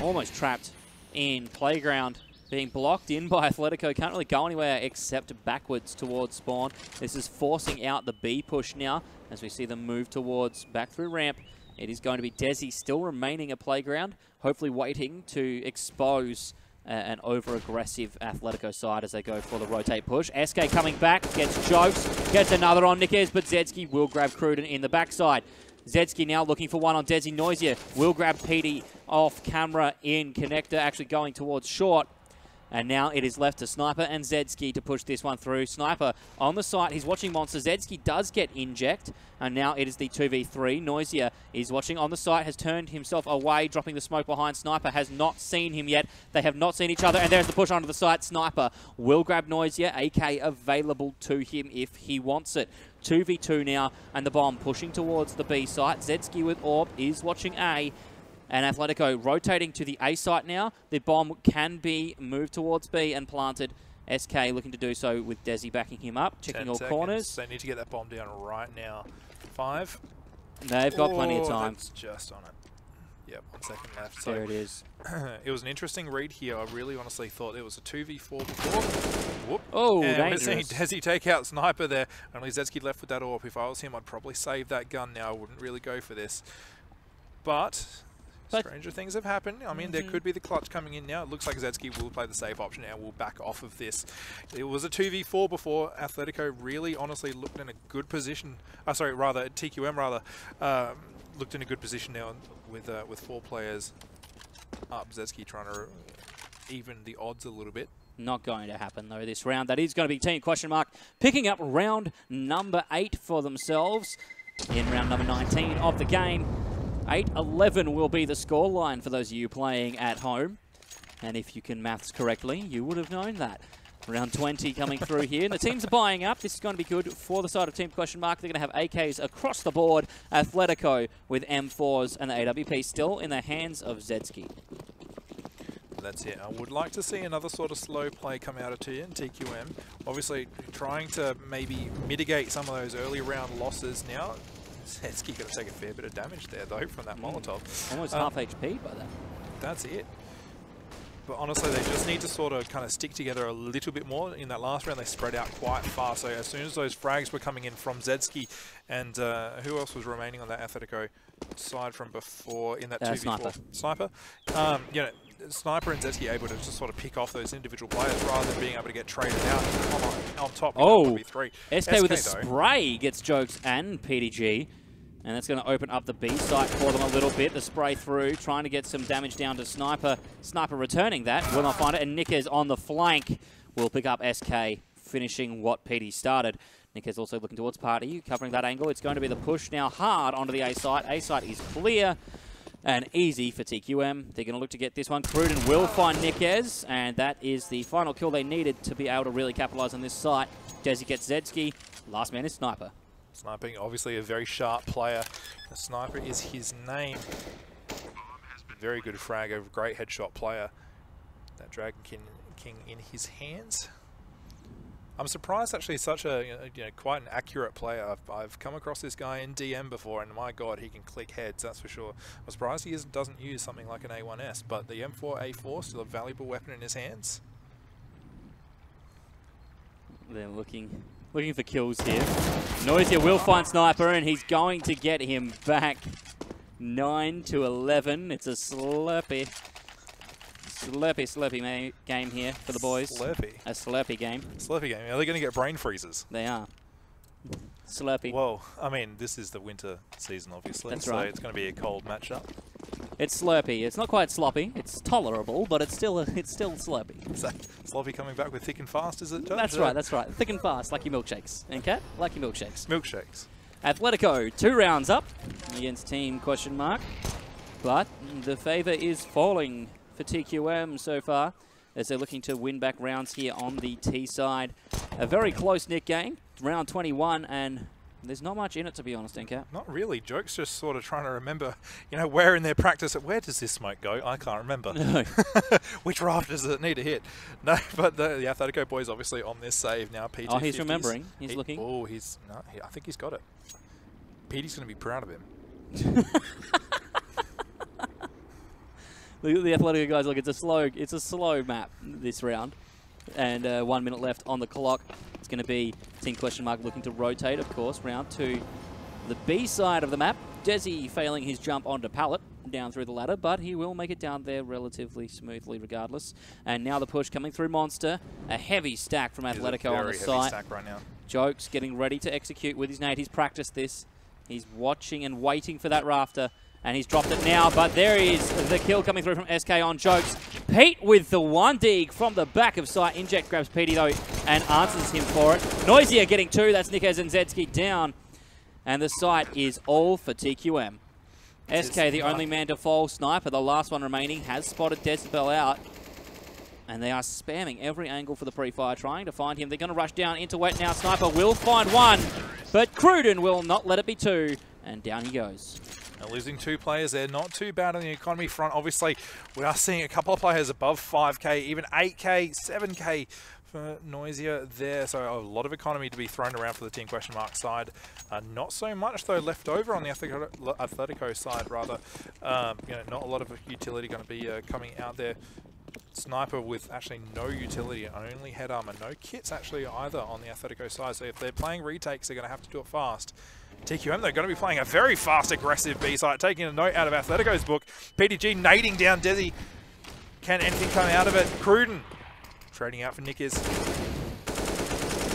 almost trapped in playground. Being blocked in by Athletico, can't really go anywhere except backwards towards spawn. This is forcing out the B push now as we see them move towards back through ramp. It is going to be Desi still remaining at playground, hopefully waiting to expose an over-aggressive Athletico side as they go for the rotate push. SK coming back, gets Jokes, gets another on Nickers, but Zetsky will grab Cruden in the backside. Zetsky now looking for one on Desi. Noisier will grab PD off camera in connector, actually going towards short. And now it is left to Sniper and Zetsky to push this one through. Sniper on the site, he's watching Monster. Zetsky does get inject, and now it is the 2v3. Noisier is watching on the site, has turned himself away, dropping the smoke behind. Sniper has not seen him yet. They have not seen each other, and there's the push onto the site. Sniper will grab Noisier, AK available to him if he wants it. 2v2 now, and the bomb pushing towards the B site. Zetsky with AWP is watching A. And Athletico rotating to the A site now. The bomb can be moved towards B and planted. SK looking to do so with Desi backing him up, checking all corners. They need to get that bomb down right now. 5. They've got plenty of time. That's just on it. Yep, 1 second left. There it is. It was an interesting read here. I really honestly thought it was a 2v4 before. Whoop. Oh, and dangerous. We're seeing Desi take out Sniper there. Only Zetsky left with that AWP. If I was him, I'd probably save that gun now. I wouldn't really go for this. But stranger things have happened. I mean, there could be the clutch coming in now. It looks like Zetsky will play the safe option and will back off of this. It was a 2v4 before. Athletico really honestly looked in a good position. Sorry, rather, TQM rather. looked in a good position now with 4 players up. Zetsky trying to even the odds a little bit. Not going to happen, though, this round. That is going to be Team Question Mark picking up round number 8 for themselves in round number 19 of the game. 8-11 will be the scoreline for those of you playing at home. And if you can maths correctly, you would have known that. Round 20 coming through here, and the teams are buying up. This is going to be good for the side of Team Question Mark. They're going to have AKs across the board. Athletico with M4s and the AWP still in the hands of Zetsky. That's it. I would like to see another sort of slow play come out of TQM. Obviously, trying to maybe mitigate some of those early round losses now. Zetsky going to take a fair bit of damage there, though, from that Molotov. Almost half HP by that. That's it. But honestly, they just need to sort of kind of stick together a little bit more. In that last round, they spread out quite fast. So as soon as those frags were coming in from Zetsky, and who else was remaining on that Athletico side from before in that 2v4? Sniper. You know, Sniper and Zetsky able to just sort of pick off those individual players rather than being able to get traded out on top. Oh, SK with a spray gets Jokes and PDG. And that's going to open up the B site for them a little bit. The spray through, trying to get some damage down to Sniper. Sniper returning that, will not find it. And Nikes on the flank will pick up SK, finishing what PD started. Nikes also looking towards Party, covering that angle. It's going to be the push now hard onto the A site. A site is clear and easy for TQM. They're going to look to get this one. Cruden will find Nikes, and that is the final kill they needed to be able to really capitalize on this site. Desi gets Zetsky. Last man is Sniper. Sniping, obviously a very sharp player. The Sniper is his name. Very good frag, a great headshot player. That Dragon King in his hands. I'm surprised actually such a quite an accurate player. I've come across this guy in DM before, and my god, he can click heads, that's for sure. I'm surprised he doesn't use something like an A1S, but the M4A4 still a valuable weapon in his hands. They're looking for kills here. Noisia will find Sniper, and he's going to get him back. 9-11. It's a slurpy game here for the boys. Slurpy. A slurpy game. Slurpy game. Are they going to get brain freezes? They are. Slurpy. Well, I mean, this is the winter season, obviously. That's right. So it's going to be a cold matchup. It's slurpy. It's not quite sloppy. It's tolerable, but it's still slurpy. Is that Sloppy coming back with thick and fast, is it, Judge? That's right, that's right. Thick and fast, like your milkshakes. And Kat, like your milkshakes. Milkshakes. Athletico, 2 rounds up against Team Question Mark. But the favour is falling for TQM so far, as they're looking to win back rounds here on the T side. A very close knit game, round 21, and there's not much in it, to be honest, Encat. Not really. Joke's just sort of trying to remember, where in their practice, where does this smoke go? I can't remember. No. Which rafters does it need to hit? No, but the Athletico boys obviously on this save now. P250s. Oh, he's remembering. He's looking. Oh, I think he's got it. Petey's going to be proud of him. Look at the Athletico guys. Look, it's a slow map this round, and 1 minute left on the clock. It's going to be Team Question Mark looking to rotate, of course, round 2. The B side of the map, Desi failing his jump onto Pallet down through the ladder, but he will make it down there relatively smoothly regardless. And now the push coming through Monster. A heavy stack from Athletico on the site. Heavy stack right now. Jokes getting ready to execute with his nade. He's practiced this. He's watching and waiting for that rafter. And he's dropped it now, but there is the kill coming through from SK on Jokes. Pete with the 1 from the back of sight. Inject grabs Petey though and answers him for it. Noisia getting 2, that's Nikes and Zetsky down. And the site is all for TQM. SK, the only man to fall. Sniper, the last one remaining, has spotted Decibel out. And they are spamming every angle for the pre-fire, trying to find him. They're going to rush down into wet now. Sniper will find 1, but Cruden will not let it be 2. And down he goes. Now losing 2 players there, not too bad on the economy front. Obviously, we are seeing a couple of players above 5k, even 8k, 7k for Noisia there. So a lot of economy to be thrown around for the Team Question Mark side. Not so much, though, left over on the Athletico side, rather. Not a lot of utility going to be coming out there. Sniper with actually no utility, only head armor, no kits actually either on the Athletico side. So if they're playing retakes, they're going to have to do it fast. TQM, they're going to be playing a very fast, aggressive B site, taking a note out of Athletico's book. PDG nading down Desi. Can anything come out of it? Cruden trading out for Nickers.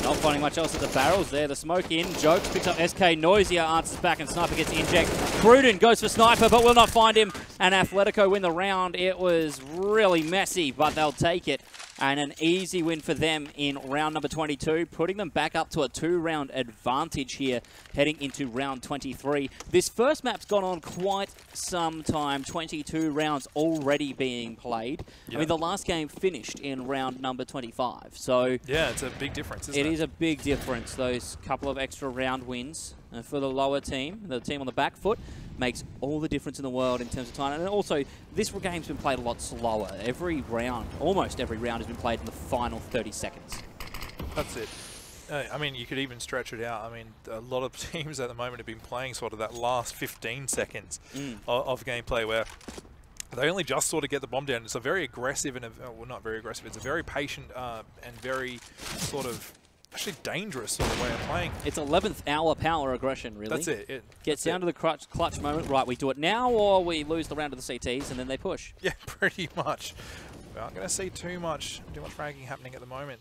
Not finding much else at the barrels there. The smoke in. Jokes picks up SK. Noisia answers back, and Sniper gets inject. Cruden goes for Sniper, but will not find him. And Athletico win the round. It was really messy, but they'll take it. And an easy win for them in round number 22, putting them back up to a 2-round advantage here, heading into round 23. This first map's gone on quite some time, 22 rounds already being played. Yep. I mean, the last game finished in round number 25, so... Yeah, it's a big difference, isn't it? It is a big difference, those couple of extra round wins. For the lower team, the team on the back foot, makes all the difference in the world in terms of time. And also, this game's been played a lot slower. Every round, almost every round, has been played in the final 30 seconds. That's it. I mean, you could even stretch it out. I mean, a lot of teams at the moment have been playing sort of that last 15 seconds of gameplay where they only just sort of get the bomb down. It's a very aggressive and, well, not very aggressive, it's a very patient and very sort of actually dangerous sort of way of playing. It's 11th hour power aggression, really. That's it. Gets down to the clutch moment. Right, we do it now, or we lose the round of the CTs, and then they push. Yeah, pretty much. We're not going to see too much fragging happening at the moment.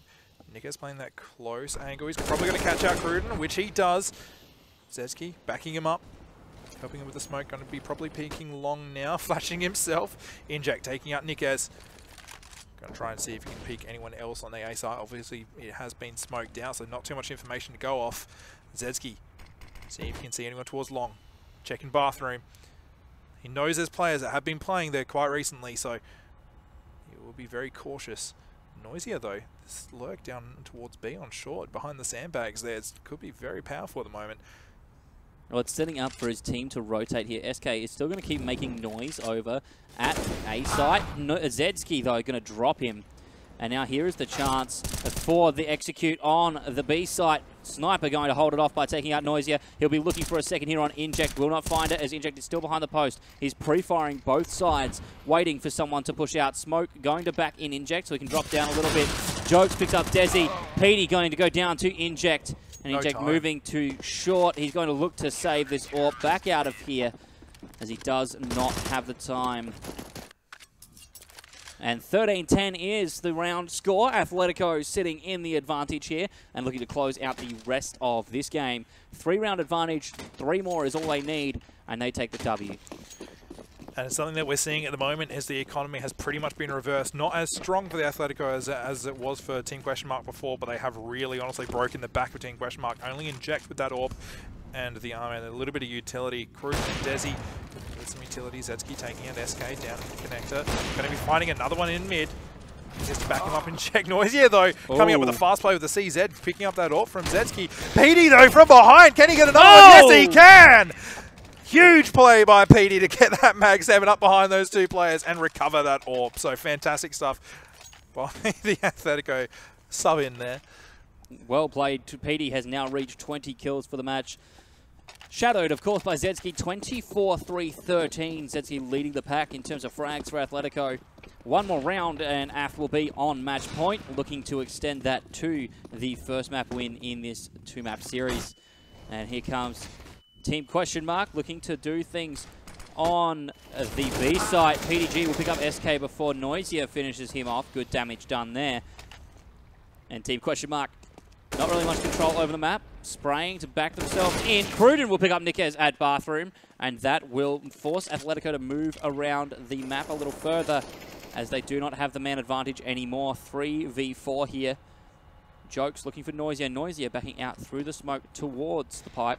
Nika's playing that close angle. He's probably going to catch out Cruden, which he does. Zezki backing him up, helping him with the smoke. Going to be probably peeking long now, flashing himself. Inject taking out Nikes. Going to try and see if you can peek anyone else on the A side. Obviously, it has been smoked out, so not too much information to go off. Zezki, see if you can see anyone towards long. Checking bathroom. He knows there's players that have been playing there quite recently, so he will be very cautious. Noisia, though, this lurk down towards B on short, behind the sandbags there. It could be very powerful at the moment. Well, it's setting up for his team to rotate here. SK is still going to keep making noise over at A site. Zedzki, though, going to drop him. And now here is the chance for the execute on the B site. Sniper going to hold it off by taking out Noisia. He'll be looking for a second here on Inject. Will not find it as Inject is still behind the post. He's pre-firing both sides, waiting for someone to push out. Smoke going to back in Inject so he can drop down a little bit. Jokes picks up Desi. Petey going to go down to Inject. And Inject moving to short. He's going to look to save this AWP back out of here, as he does not have the time. And 13-10 is the round score. Athletico sitting in the advantage here and looking to close out the rest of this game. 3-round advantage, 3 more is all they need, and they take the W. And it's something that we're seeing at the moment is the economy has pretty much been reversed. Not as strong for the Athletico as it was for Team Question Mark before, but they have really honestly broken the back of Team Question Mark. Only Inject with that AWP and the armor and a little bit of utility. Cruden and Desi with some utility. Zedzki taking out SK down the connector. Going to be finding another one in mid. Just to back him up and check Noisia, though. Coming up with a fast play with the CZ, picking up that AWP from Zedzki. Petey, though, from behind. Can he get another one? Yes, he can! Huge play by Petey to get that Mag 7 up behind those two players and recover that AWP. So fantastic stuff by the Athletico sub in there. Well played. Petey has now reached 20 kills for the match. Shadowed, of course, by Zedzki. 24-3-13. Zedzki leading the pack in terms of frags for Athletico. One more round and AF will be on match point, looking to extend that to the first map win in this 2-map series. And here comes Team Question Mark looking to do things on the B site. PDG will pick up SK before Noisia finishes him off. Good damage done there. And Team Question Mark, not really much control over the map. Spraying to back themselves in. Cruden will pick up Nikes at bathroom, and that will force Athletico to move around the map a little further, as they do not have the man advantage anymore. 3v4 here. Jokes looking for Noisia. Noisia backing out through the smoke towards the pipe.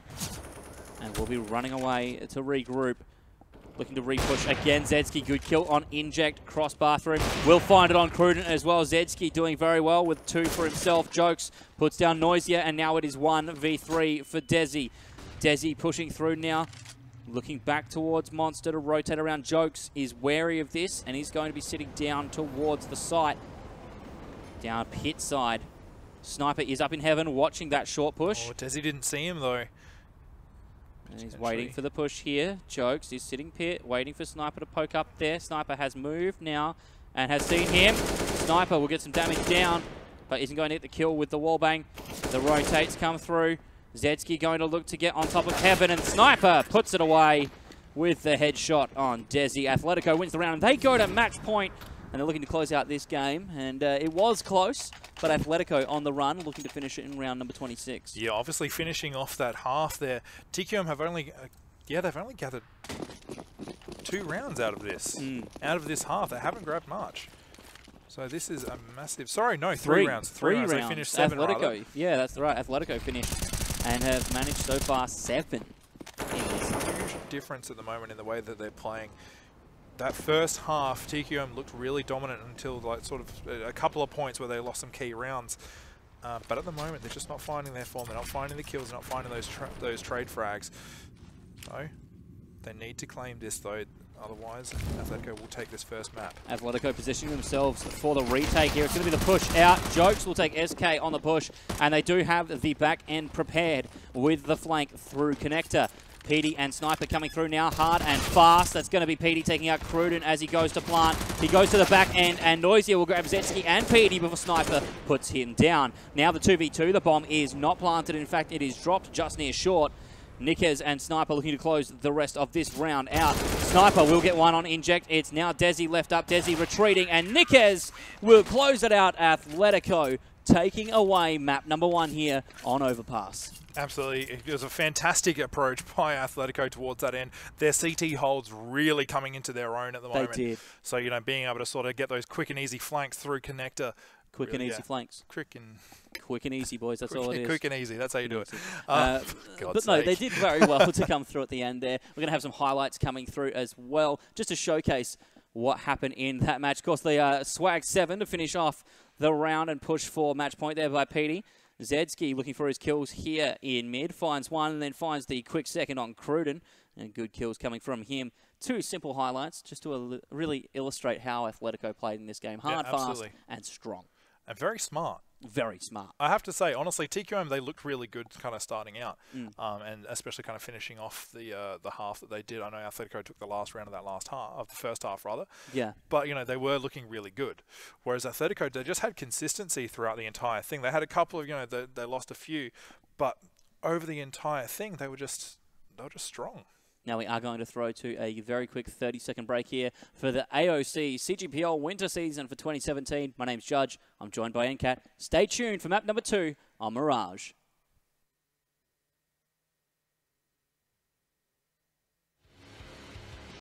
And we'll be running away to regroup. Looking to re-push again. Zedzki, good kill on Inject. Cross bathroom. Will find it on Cruden as well. Zedzki doing very well with 2 for himself. Jokes puts down Noisia, and now it is 1v3 for Desi. Desi pushing through now. Looking back towards Monster to rotate around. Jokes is wary of this, and he's going to be sitting down towards the site. Down pit side. Sniper is up in heaven watching that short push. Oh, Desi didn't see him though. And he's waiting for the push here. Jokes is sitting pit, waiting for Sniper to poke up there. Sniper has moved now and has seen him. Sniper will get some damage down, but isn't going to get the kill with the wallbang. The rotates come through. Zedzki going to look to get on top of Heaven, and Sniper puts it away with the headshot on Desi. Athletico wins the round, and they go to match point and they're looking to close out this game. And it was close, but Athletico on the run, looking to finish it in round number 26. Yeah, obviously finishing off that half there. TQM have only, they've only gathered 2 rounds out of this. Out of this half, they haven't grabbed much. So this is a massive. Sorry, no, 3 rounds. 3 rounds. They finished 7. Athletico, rather. yeah, that's right. Athletico finished and have managed so far 7. Huge difference at the moment in the way that they're playing. That first half, TQM looked really dominant until like sort of a couple of points where they lost some key rounds. But at the moment, they're just not finding their form. They're not finding the kills. They're not finding those trade frags. So they need to claim this though. Otherwise, Athletico will take this first map. Athletico positioning themselves for the retake here. It's going to be the push out. Jokes will take SK on the push, and they do have the back end prepared with the flank through connector. PD and Sniper coming through now hard and fast. That's going to be PD taking out Cruden as he goes to plant. He goes to the back end, and Noisia will grab Zetsky and PD before Sniper puts him down. Now the 2v2, the bomb is not planted. In fact, it is dropped just near short. Nikes and Sniper looking to close the rest of this round out. Sniper will get one on inject. It's now Desi left up. Desi retreating, and Nikes will close it out. Athletico taking away map number 1 here on Overpass. Absolutely. It was a fantastic approach by Athletico towards that end. Their CT holds really coming into their own at the moment. They did. So, you know, being able to sort of get those quick and easy flanks through connector. Quick and easy flanks. Quick and easy, boys. That's all it is. Quick and easy. That's how you do it. But no, they did very well to come through at the end there. We're going to have some highlights coming through as well, just to showcase what happened in that match. Of course, the Swag 7 to finish off the round and push for match point there by PD. Zetsky looking for his kills here in mid. Finds one and then finds the quick second on Cruden. And good kills coming from him. 2 simple highlights just to really illustrate how Athletico played in this game. Hard, fast, and strong. And very smart. Very smart. I have to say, honestly, TQM, they looked really good kind of starting out. And especially kind of finishing off the half that they did. I know Athletico took the last round of that last half, of the first half rather. Yeah. But, you know, they were looking really good. Whereas Athletico, they just had consistency throughout the entire thing. They had a couple of, you know, they lost a few. But over the entire thing, they were just strong. Now we are going to throw to a very quick 30-second break here for the AOC CGPL winter season for 2017. My name's Judge. I'm joined by NCAT. Stay tuned for map number 2 on Mirage.